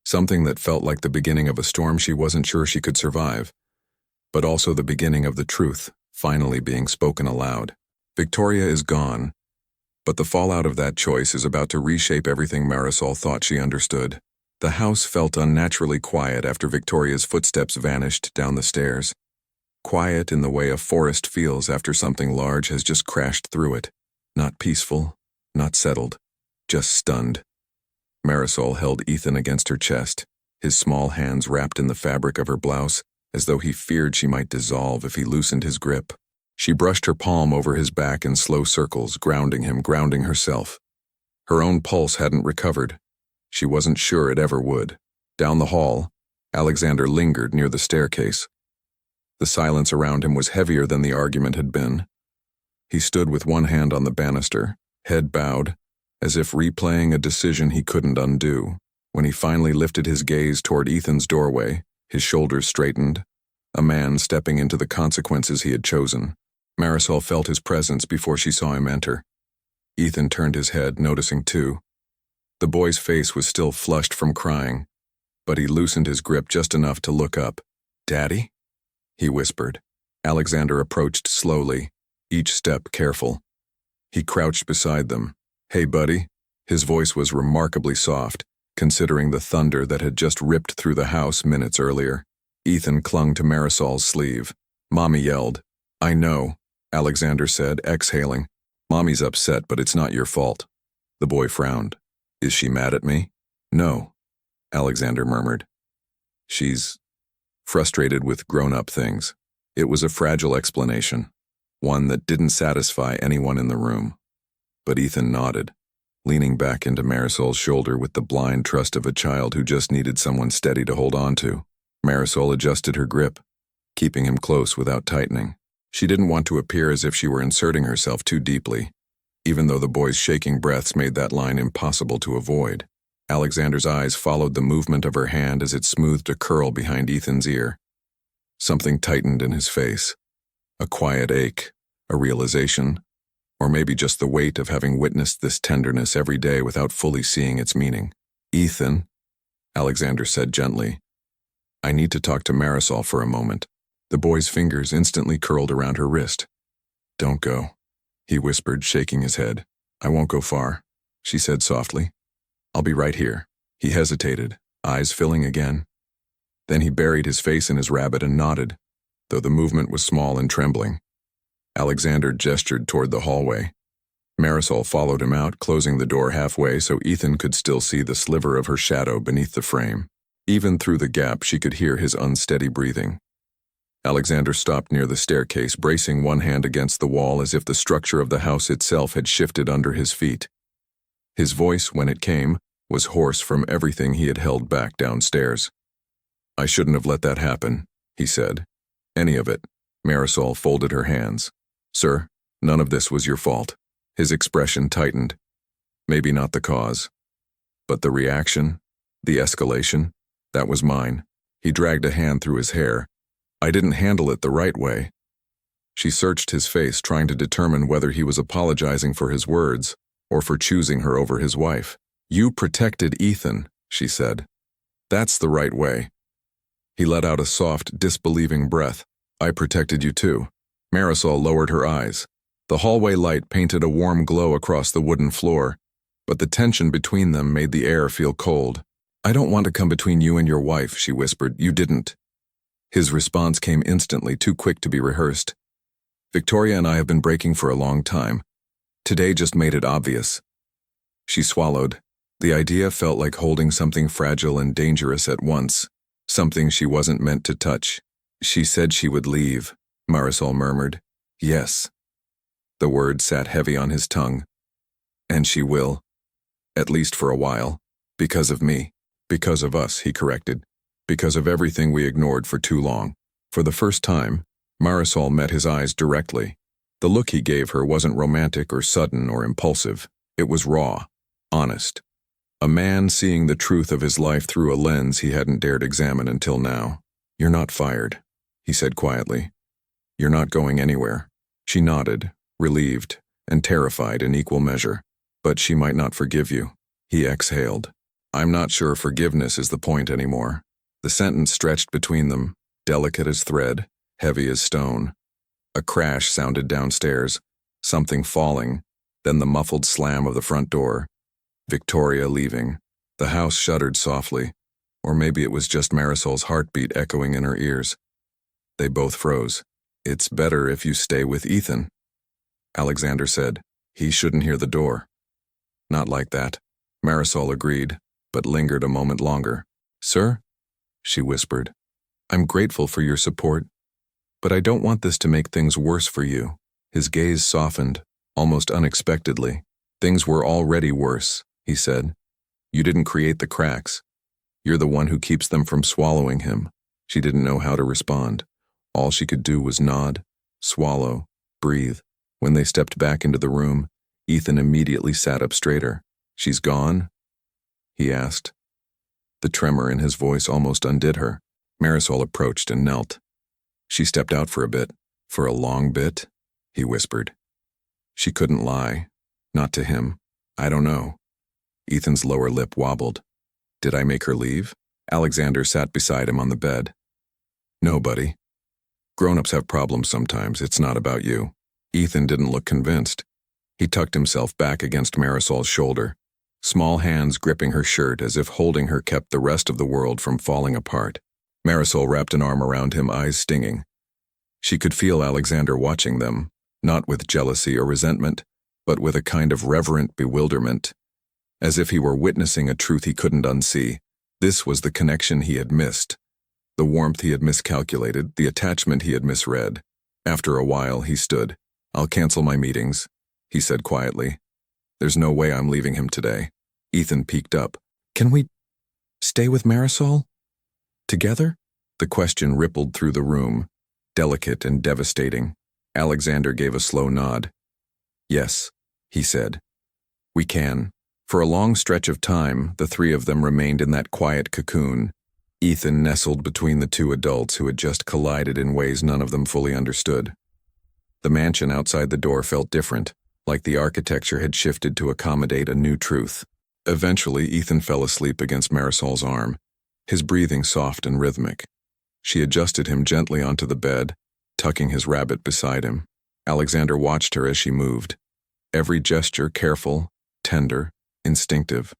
Speaker 1: Something that felt like the beginning of a storm she wasn't sure she could survive, but also the beginning of the truth finally being spoken aloud. Victoria is gone, but the fallout of that choice is about to reshape everything Marisol thought she understood. The house felt unnaturally quiet after Victoria's footsteps vanished down the stairs. Quiet in the way a forest feels after something large has just crashed through it. Not peaceful, not settled, just stunned. Marisol held Ethan against her chest, his small hands wrapped in the fabric of her blouse, as though he feared she might dissolve if he loosened his grip. She brushed her palm over his back in slow circles, grounding him, grounding herself. Her own pulse hadn't recovered. She wasn't sure it ever would. Down the hall, Alexander lingered near the staircase. The silence around him was heavier than the argument had been. He stood with one hand on the banister, head bowed, as if replaying a decision he couldn't undo. When he finally lifted his gaze toward Ethan's doorway, his shoulders straightened, a man stepping into the consequences he had chosen. Marisol felt his presence before she saw him enter. Ethan turned his head, noticing too. The boy's face was still flushed from crying, but he loosened his grip just enough to look up. "Daddy?" he whispered. Alexander approached slowly, each step careful. He crouched beside them. "Hey, buddy." His voice was remarkably soft, considering the thunder that had just ripped through the house minutes earlier. Ethan clung to Marisol's sleeve. Mommy yelled. "I know," Alexander said, exhaling. "Mommy's upset, but it's not your fault." The boy frowned. "Is she mad at me?" "No," Alexander murmured. "She's frustrated with grown-up things." It was a fragile explanation, one that didn't satisfy anyone in the room. But Ethan nodded, leaning back into Marisol's shoulder with the blind trust of a child who just needed someone steady to hold on to. Marisol adjusted her grip, keeping him close without tightening. She didn't want to appear as if she were inserting herself too deeply, even though the boy's shaking breaths made that line impossible to avoid. Alexander's eyes followed the movement of her hand as it smoothed a curl behind Ethan's ear. Something tightened in his face. A quiet ache, a realization, or maybe just the weight of having witnessed this tenderness every day without fully seeing its meaning. "Ethan," Alexander said gently, "I need to talk to Marisol for a moment." The boy's fingers instantly curled around her wrist. "Don't go," he whispered, shaking his head. "I won't go far," she said softly. "I'll be right here." He hesitated, eyes filling again. Then he buried his face in his rabbit and nodded, though the movement was small and trembling. Alexander gestured toward the hallway. Marisol followed him out, closing the door halfway so Ethan could still see the sliver of her shadow beneath the frame. Even through the gap, she could hear his unsteady breathing. Alexander stopped near the staircase, bracing one hand against the wall as if the structure of the house itself had shifted under his feet. His voice, when it came, was hoarse from everything he had held back downstairs. "I shouldn't have let that happen," he said. "Any of it." Marisol folded her hands. "Sir, none of this was your fault." His expression tightened. "Maybe not the cause. But the reaction, the escalation, that was mine." He dragged a hand through his hair. "I didn't handle it the right way." She searched his face, trying to determine whether he was apologizing for his words or for choosing her over his wife. "You protected Ethan," she said. "That's the right way." He let out a soft, disbelieving breath. "I protected you too." Marisol lowered her eyes. The hallway light painted a warm glow across the wooden floor, but the tension between them made the air feel cold. "I don't want to come between you and your wife," she whispered. "You didn't." His response came instantly, too quick to be rehearsed. "Victoria and I have been breaking for a long time. Today just made it obvious." She swallowed. The idea felt like holding something fragile and dangerous at once, something she wasn't meant to touch. "She said she would leave," Marisol murmured. "Yes." The word sat heavy on his tongue. "And she will. At least for a while. Because of me." "Because of us," he corrected. "Because of everything we ignored for too long." For the first time, Marisol met his eyes directly. The look he gave her wasn't romantic or sudden or impulsive. It was raw, honest. A man seeing the truth of his life through a lens he hadn't dared examine until now. "You're not fired," he said quietly. "You're not going anywhere." She nodded, relieved and terrified in equal measure. "But she might not forgive you." He exhaled. "I'm not sure forgiveness is the point anymore." The sentence stretched between them, delicate as thread, heavy as stone. A crash sounded downstairs, something falling, then the muffled slam of the front door. Victoria leaving. The house shuddered softly, or maybe it was just Marisol's heartbeat echoing in her ears. They both froze. "It's better if you stay with Ethan," Alexander said. "He shouldn't hear the door." "Not like that," Marisol agreed, but lingered a moment longer. "Sir?" she whispered. "I'm grateful for your support, but I don't want this to make things worse for you." His gaze softened, almost unexpectedly. "Things were already worse," he said. "You didn't create the cracks. You're the one who keeps them from swallowing him." She didn't know how to respond. All she could do was nod, swallow, breathe. When they stepped back into the room, Ethan immediately sat up straighter. "She's gone?" he asked. The tremor in his voice almost undid her. Marisol approached and knelt. "She stepped out for a bit. For a long bit," he whispered. She couldn't lie. Not to him. "I don't know." Ethan's lower lip wobbled. "Did I make her leave?" Alexander sat beside him on the bed. "No, buddy. Grown-ups have problems sometimes. It's not about you." Ethan didn't look convinced. He tucked himself back against Marisol's shoulder, small hands gripping her shirt as if holding her kept the rest of the world from falling apart. Marisol wrapped an arm around him, eyes stinging. She could feel Alexander watching them, not with jealousy or resentment, but with a kind of reverent bewilderment, as if he were witnessing a truth he couldn't unsee. This was the connection he had missed, the warmth he had miscalculated, the attachment he had misread. After a while, he stood. "I'll cancel my meetings," he said quietly. "There's no way I'm leaving him today." Ethan peeked up. "Can we stay with Marisol? Together?" The question rippled through the room, delicate and devastating. Alexander gave a slow nod. "Yes," he said. "We can." For a long stretch of time, the three of them remained in that quiet cocoon, Ethan nestled between the two adults who had just collided in ways none of them fully understood. The mansion outside the door felt different, like the architecture had shifted to accommodate a new truth. Eventually, Ethan fell asleep against Marisol's arm, his breathing soft and rhythmic. She adjusted him gently onto the bed, tucking his rabbit beside him. Alexander watched her as she moved, every gesture careful, tender, instinctive.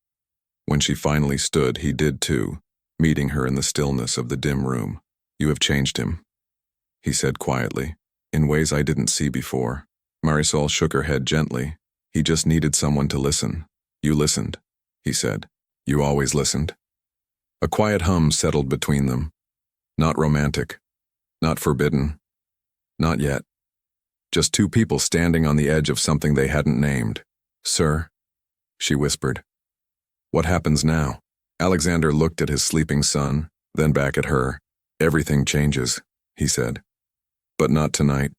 Speaker 1: When she finally stood, he did too, meeting her in the stillness of the dim room. "You have changed him," he said quietly, "in ways I didn't see before." Marisol shook her head gently. "He just needed someone to listen." "You listened," he said. "You always listened." A quiet hum settled between them. Not romantic, not forbidden, not yet. Just two people standing on the edge of something they hadn't named. "Sir," she whispered. "What happens now?" Alexander looked at his sleeping son, then back at her. "Everything changes," he said. "But not tonight.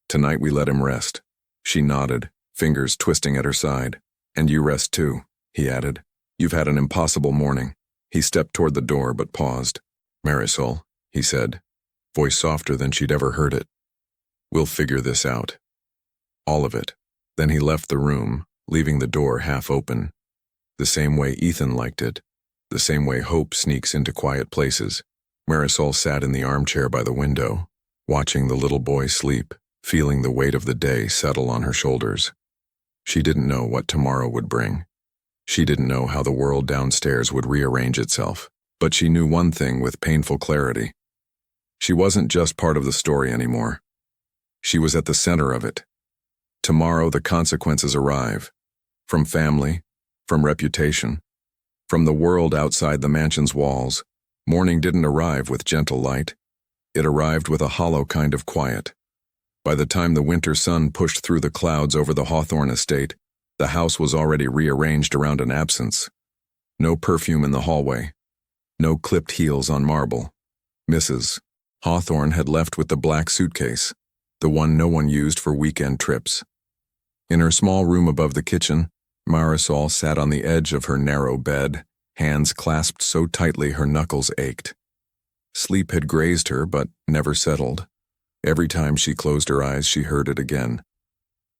Speaker 1: Tonight we let him rest." She nodded, fingers twisting at her side. "And you rest too," he added. "You've had an impossible morning." He stepped toward the door but paused. "Marisol," he said, voice softer than she'd ever heard it. "We'll figure this out. All of it." Then he left the room, leaving the door half open. The same way Ethan liked it. The same way hope sneaks into quiet places. Marisol sat in the armchair by the window, watching the little boy sleep, feeling the weight of the day settle on her shoulders. She didn't know what tomorrow would bring. She didn't know how the world downstairs would rearrange itself, but she knew one thing with painful clarity. She wasn't just part of the story anymore. She was at the center of it. Tomorrow the consequences arrive. From family, from reputation, from the world outside the mansion's walls. Morning didn't arrive with gentle light. It arrived with a hollow kind of quiet. By the time the winter sun pushed through the clouds over the Hawthorne estate, the house was already rearranged around an absence. No perfume in the hallway. No clipped heels on marble. Mrs. Hawthorne had left with the black suitcase, the one no one used for weekend trips. In her small room above the kitchen, Marisol sat on the edge of her narrow bed, hands clasped so tightly her knuckles ached. Sleep had grazed her, but never settled. Every time she closed her eyes, she heard it again.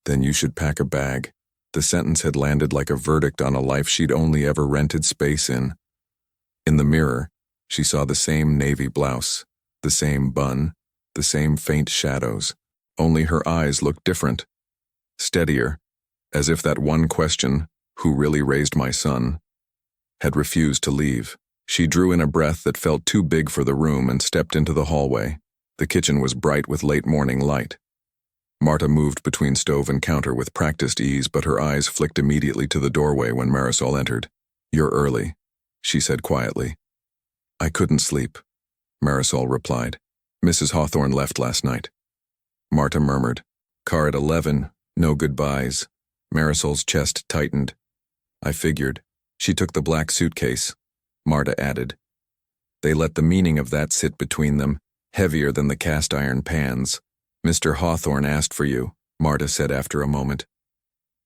Speaker 1: "Then you should pack a bag." The sentence had landed like a verdict on a life she'd only ever rented space in. In the mirror, she saw the same navy blouse, the same bun, the same faint shadows. Only her eyes looked different. Steadier, as if that one question, "Who really raised my son?" had refused to leave. She drew in a breath that felt too big for the room and stepped into the hallway. The kitchen was bright with late morning light. Marta moved between stove and counter with practiced ease, but her eyes flicked immediately to the doorway when Marisol entered. "You're early," she said quietly. "I couldn't sleep," Marisol replied. "Mrs. Hawthorne left last night." Marta murmured. "Car at 11, no goodbyes." Marisol's chest tightened. "I figured." She took the black suitcase, Marta added. They let the meaning of that sit between them, heavier than the cast-iron pans. "Mr. Hawthorne asked for you," Marta said after a moment.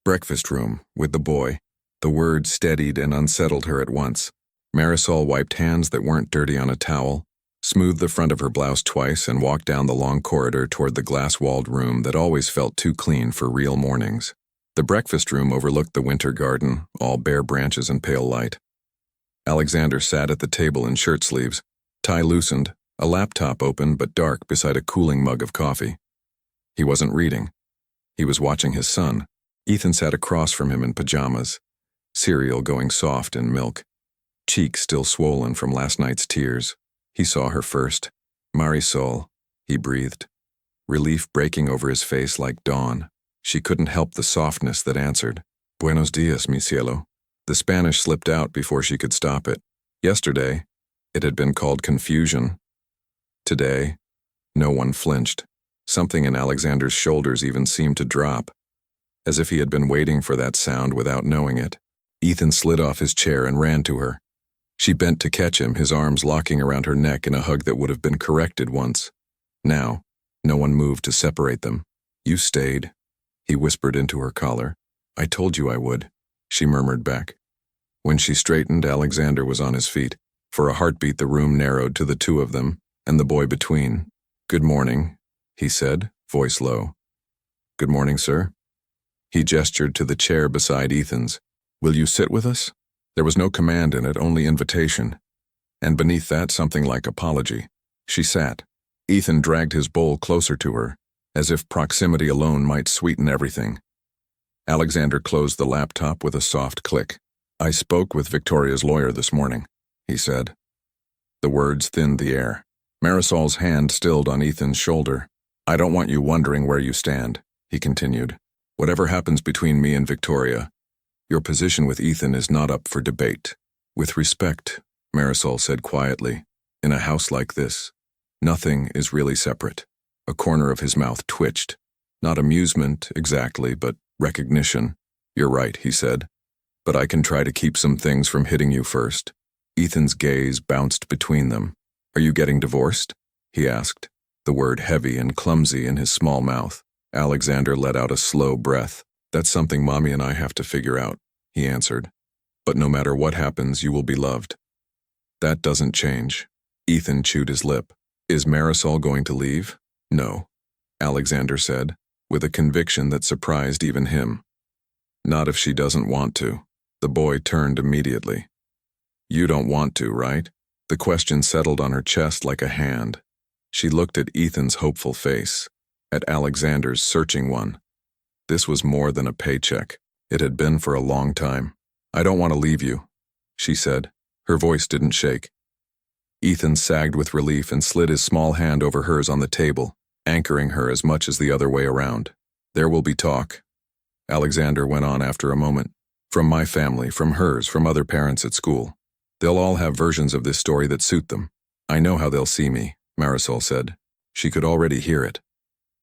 Speaker 1: "Breakfast room, with the boy." The word steadied and unsettled her at once. Marisol wiped hands that weren't dirty on a towel, smoothed the front of her blouse twice, and walked down the long corridor toward the glass-walled room that always felt too clean for real mornings. The breakfast room overlooked the winter garden, all bare branches and pale light. Alexander sat at the table in shirt sleeves, tie loosened, a laptop open but dark beside a cooling mug of coffee. He wasn't reading. He was watching his son. Ethan sat across from him in pajamas, cereal going soft in milk, cheeks still swollen from last night's tears. He saw her first. "Marisol," he breathed, relief breaking over his face like dawn. She couldn't help the softness that answered. "Buenos dias, mi cielo." The Spanish slipped out before she could stop it. Yesterday, it had been called confusion. Today, no one flinched. Something in Alexander's shoulders even seemed to drop, as if he had been waiting for that sound without knowing it. Ethan slid off his chair and ran to her. She bent to catch him, his arms locking around her neck in a hug that would have been corrected once. Now, no one moved to separate them. "You stayed," he whispered into her collar. "I told you I would," she murmured back. When she straightened, Alexander was on his feet. For a heartbeat, the room narrowed to the two of them, and the boy between. "Good morning," he said, voice low. "Good morning, sir." He gestured to the chair beside Ethan's. "Will you sit with us?" There was no command in it, only invitation. And beneath that, something like apology. She sat. Ethan dragged his bowl closer to her, as if proximity alone might sweeten everything. Alexander closed the laptop with a soft click. "I spoke with Victoria's lawyer this morning," he said. The words thinned the air. Marisol's hand stilled on Ethan's shoulder. "I don't want you wondering where you stand," he continued. "Whatever happens between me and Victoria, your position with Ethan is not up for debate. With respect, Marisol said quietly. In a house like this, nothing is really separate. A corner of his mouth twitched. Not amusement, exactly, but recognition. You're right, he said. But I can try to keep some things from hitting you first. Ethan's gaze bounced between them. Are you getting divorced? He asked, the word heavy and clumsy in his small mouth. Alexander let out a slow breath. That's something Mommy and I have to figure out, he answered. But no matter what happens, you will be loved. That doesn't change. Ethan chewed his lip. Is Marisol going to leave? No, Alexander said, with a conviction that surprised even him. Not if she doesn't want to. The boy turned immediately. You don't want to, right? The question settled on her chest like a hand. She looked at Ethan's hopeful face, at Alexander's searching one. This was more than a paycheck. It had been for a long time. I don't want to leave you, she said. Her voice didn't shake. Ethan sagged with relief and slid his small hand over hers on the table, anchoring her as much as the other way around. There will be talk, Alexander went on after a moment. From my family, from hers, from other parents at school. They'll all have versions of this story that suit them. I know how they'll see me, Marisol said. She could already hear it.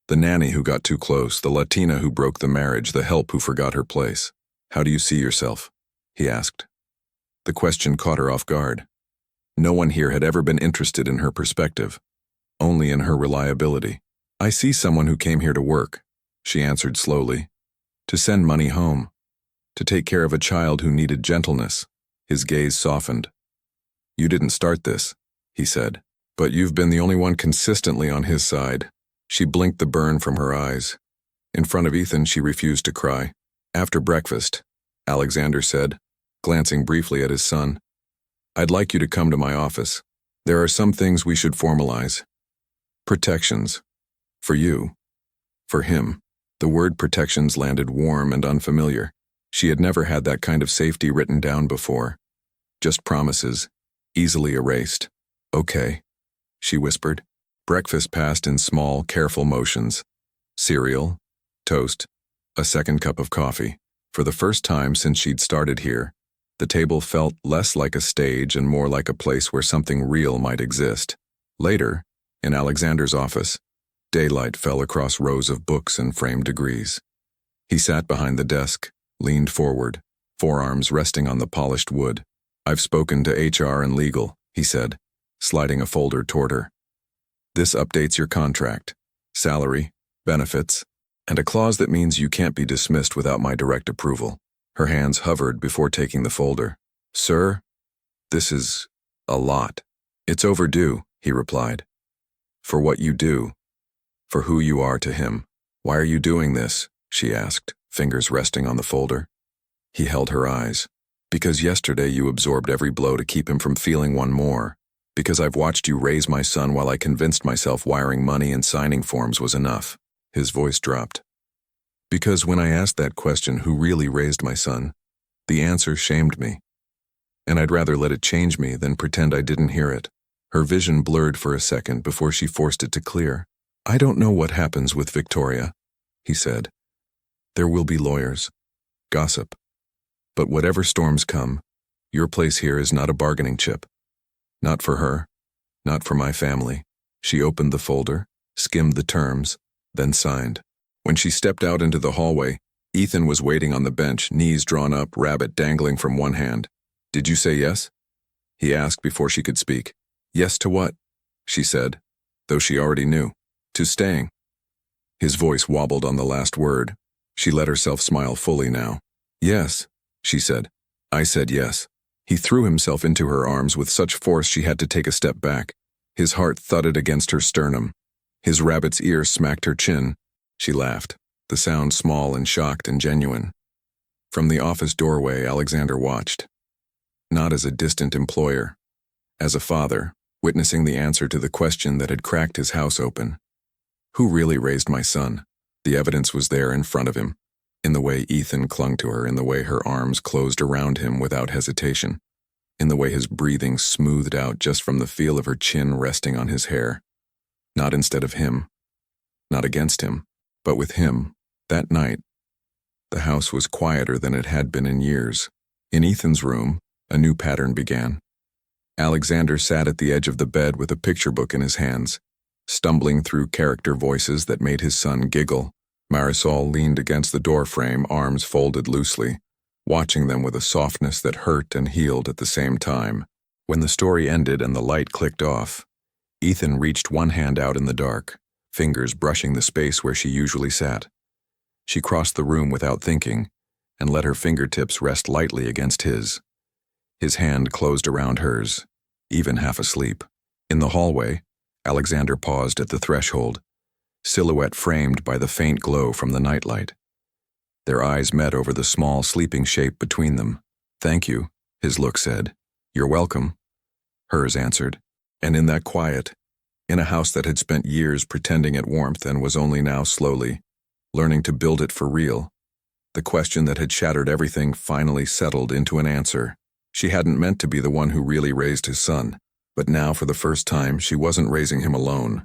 Speaker 1: The nanny who got too close, the Latina who broke the marriage, the help who forgot her place. How do you see yourself? He asked. The question caught her off guard. No one here had ever been interested in her perspective, only in her reliability. I see someone who came here to work, she answered slowly. To send money home. To take care of a child who needed gentleness. His gaze softened. You didn't start this, he said, but you've been the only one consistently on his side. She blinked the burn from her eyes. In front of Ethan, she refused to cry. After breakfast, Alexander said, glancing briefly at his son. I'd like you to come to my office. There are some things we should formalize. Protections. For you. For him. The word protections landed warm and unfamiliar. She had never had that kind of safety written down before. Just promises, easily erased. Okay, she whispered. Breakfast passed in small, careful motions. Cereal, toast, a second cup of coffee. For the first time since she'd started here, the table felt less like a stage and more like a place where something real might exist. Later, in Alexander's office, daylight fell across rows of books and framed degrees. He sat behind the desk, leaned forward, forearms resting on the polished wood. I've spoken to HR and legal, he said, sliding a folder toward her. This updates your contract, salary, benefits, and a clause that means you can't be dismissed without my direct approval. Her hands hovered before taking the folder. Sir, this is a lot. It's overdue, he replied. For what you do, for who you are to him. Why are you doing this? She asked, fingers resting on the folder. He held her eyes. Because yesterday you absorbed every blow to keep him from feeling one more. Because I've watched you raise my son while I convinced myself wiring money and signing forms was enough. His voice dropped. Because when I asked that question, who really raised my son, the answer shamed me. And I'd rather let it change me than pretend I didn't hear it. Her vision blurred for a second before she forced it to clear. I don't know what happens with Victoria, he said. There will be lawyers, gossip. But whatever storms come, your place here is not a bargaining chip. Not for her, not for my family. She opened the folder, skimmed the terms, then signed. When she stepped out into the hallway, Ethan was waiting on the bench, knees drawn up, rabbit dangling from one hand. Did you say yes? He asked before she could speak. Yes to what? She said, though she already knew. To staying. His voice wobbled on the last word. She let herself smile fully now. Yes, she said. I said yes. He threw himself into her arms with such force she had to take a step back. His heart thudded against her sternum. His rabbit's ear smacked her chin. She laughed, the sound small and shocked and genuine. From the office doorway, Alexander watched. Not as a distant employer. As a father, witnessing the answer to the question that had cracked his house open. Who really raised my son? The evidence was there in front of him. In the way Ethan clung to her, in the way her arms closed around him without hesitation, in the way his breathing smoothed out just from the feel of her chin resting on his hair. Not instead of him, not against him, but with him. That night, the house was quieter than it had been in years. In Ethan's room, a new pattern began. Alexander sat at the edge of the bed with a picture book in his hands, stumbling through character voices that made his son giggle. Marisol leaned against the doorframe, arms folded loosely, watching them with a softness that hurt and healed at the same time. When the story ended and the light clicked off, Ethan reached one hand out in the dark, fingers brushing the space where she usually sat. She crossed the room without thinking and let her fingertips rest lightly against his. His hand closed around hers, even half asleep. In the hallway, Alexander paused at the threshold, silhouette framed by the faint glow from the nightlight. Their eyes met over the small sleeping shape between them. "Thank you," his look said. "You're welcome," hers answered. And in that quiet, in a house that had spent years pretending at warmth and was only now slowly learning to build it for real, the question that had shattered everything finally settled into an answer. She hadn't meant to be the one who really raised his son, but now for the first time she wasn't raising him alone.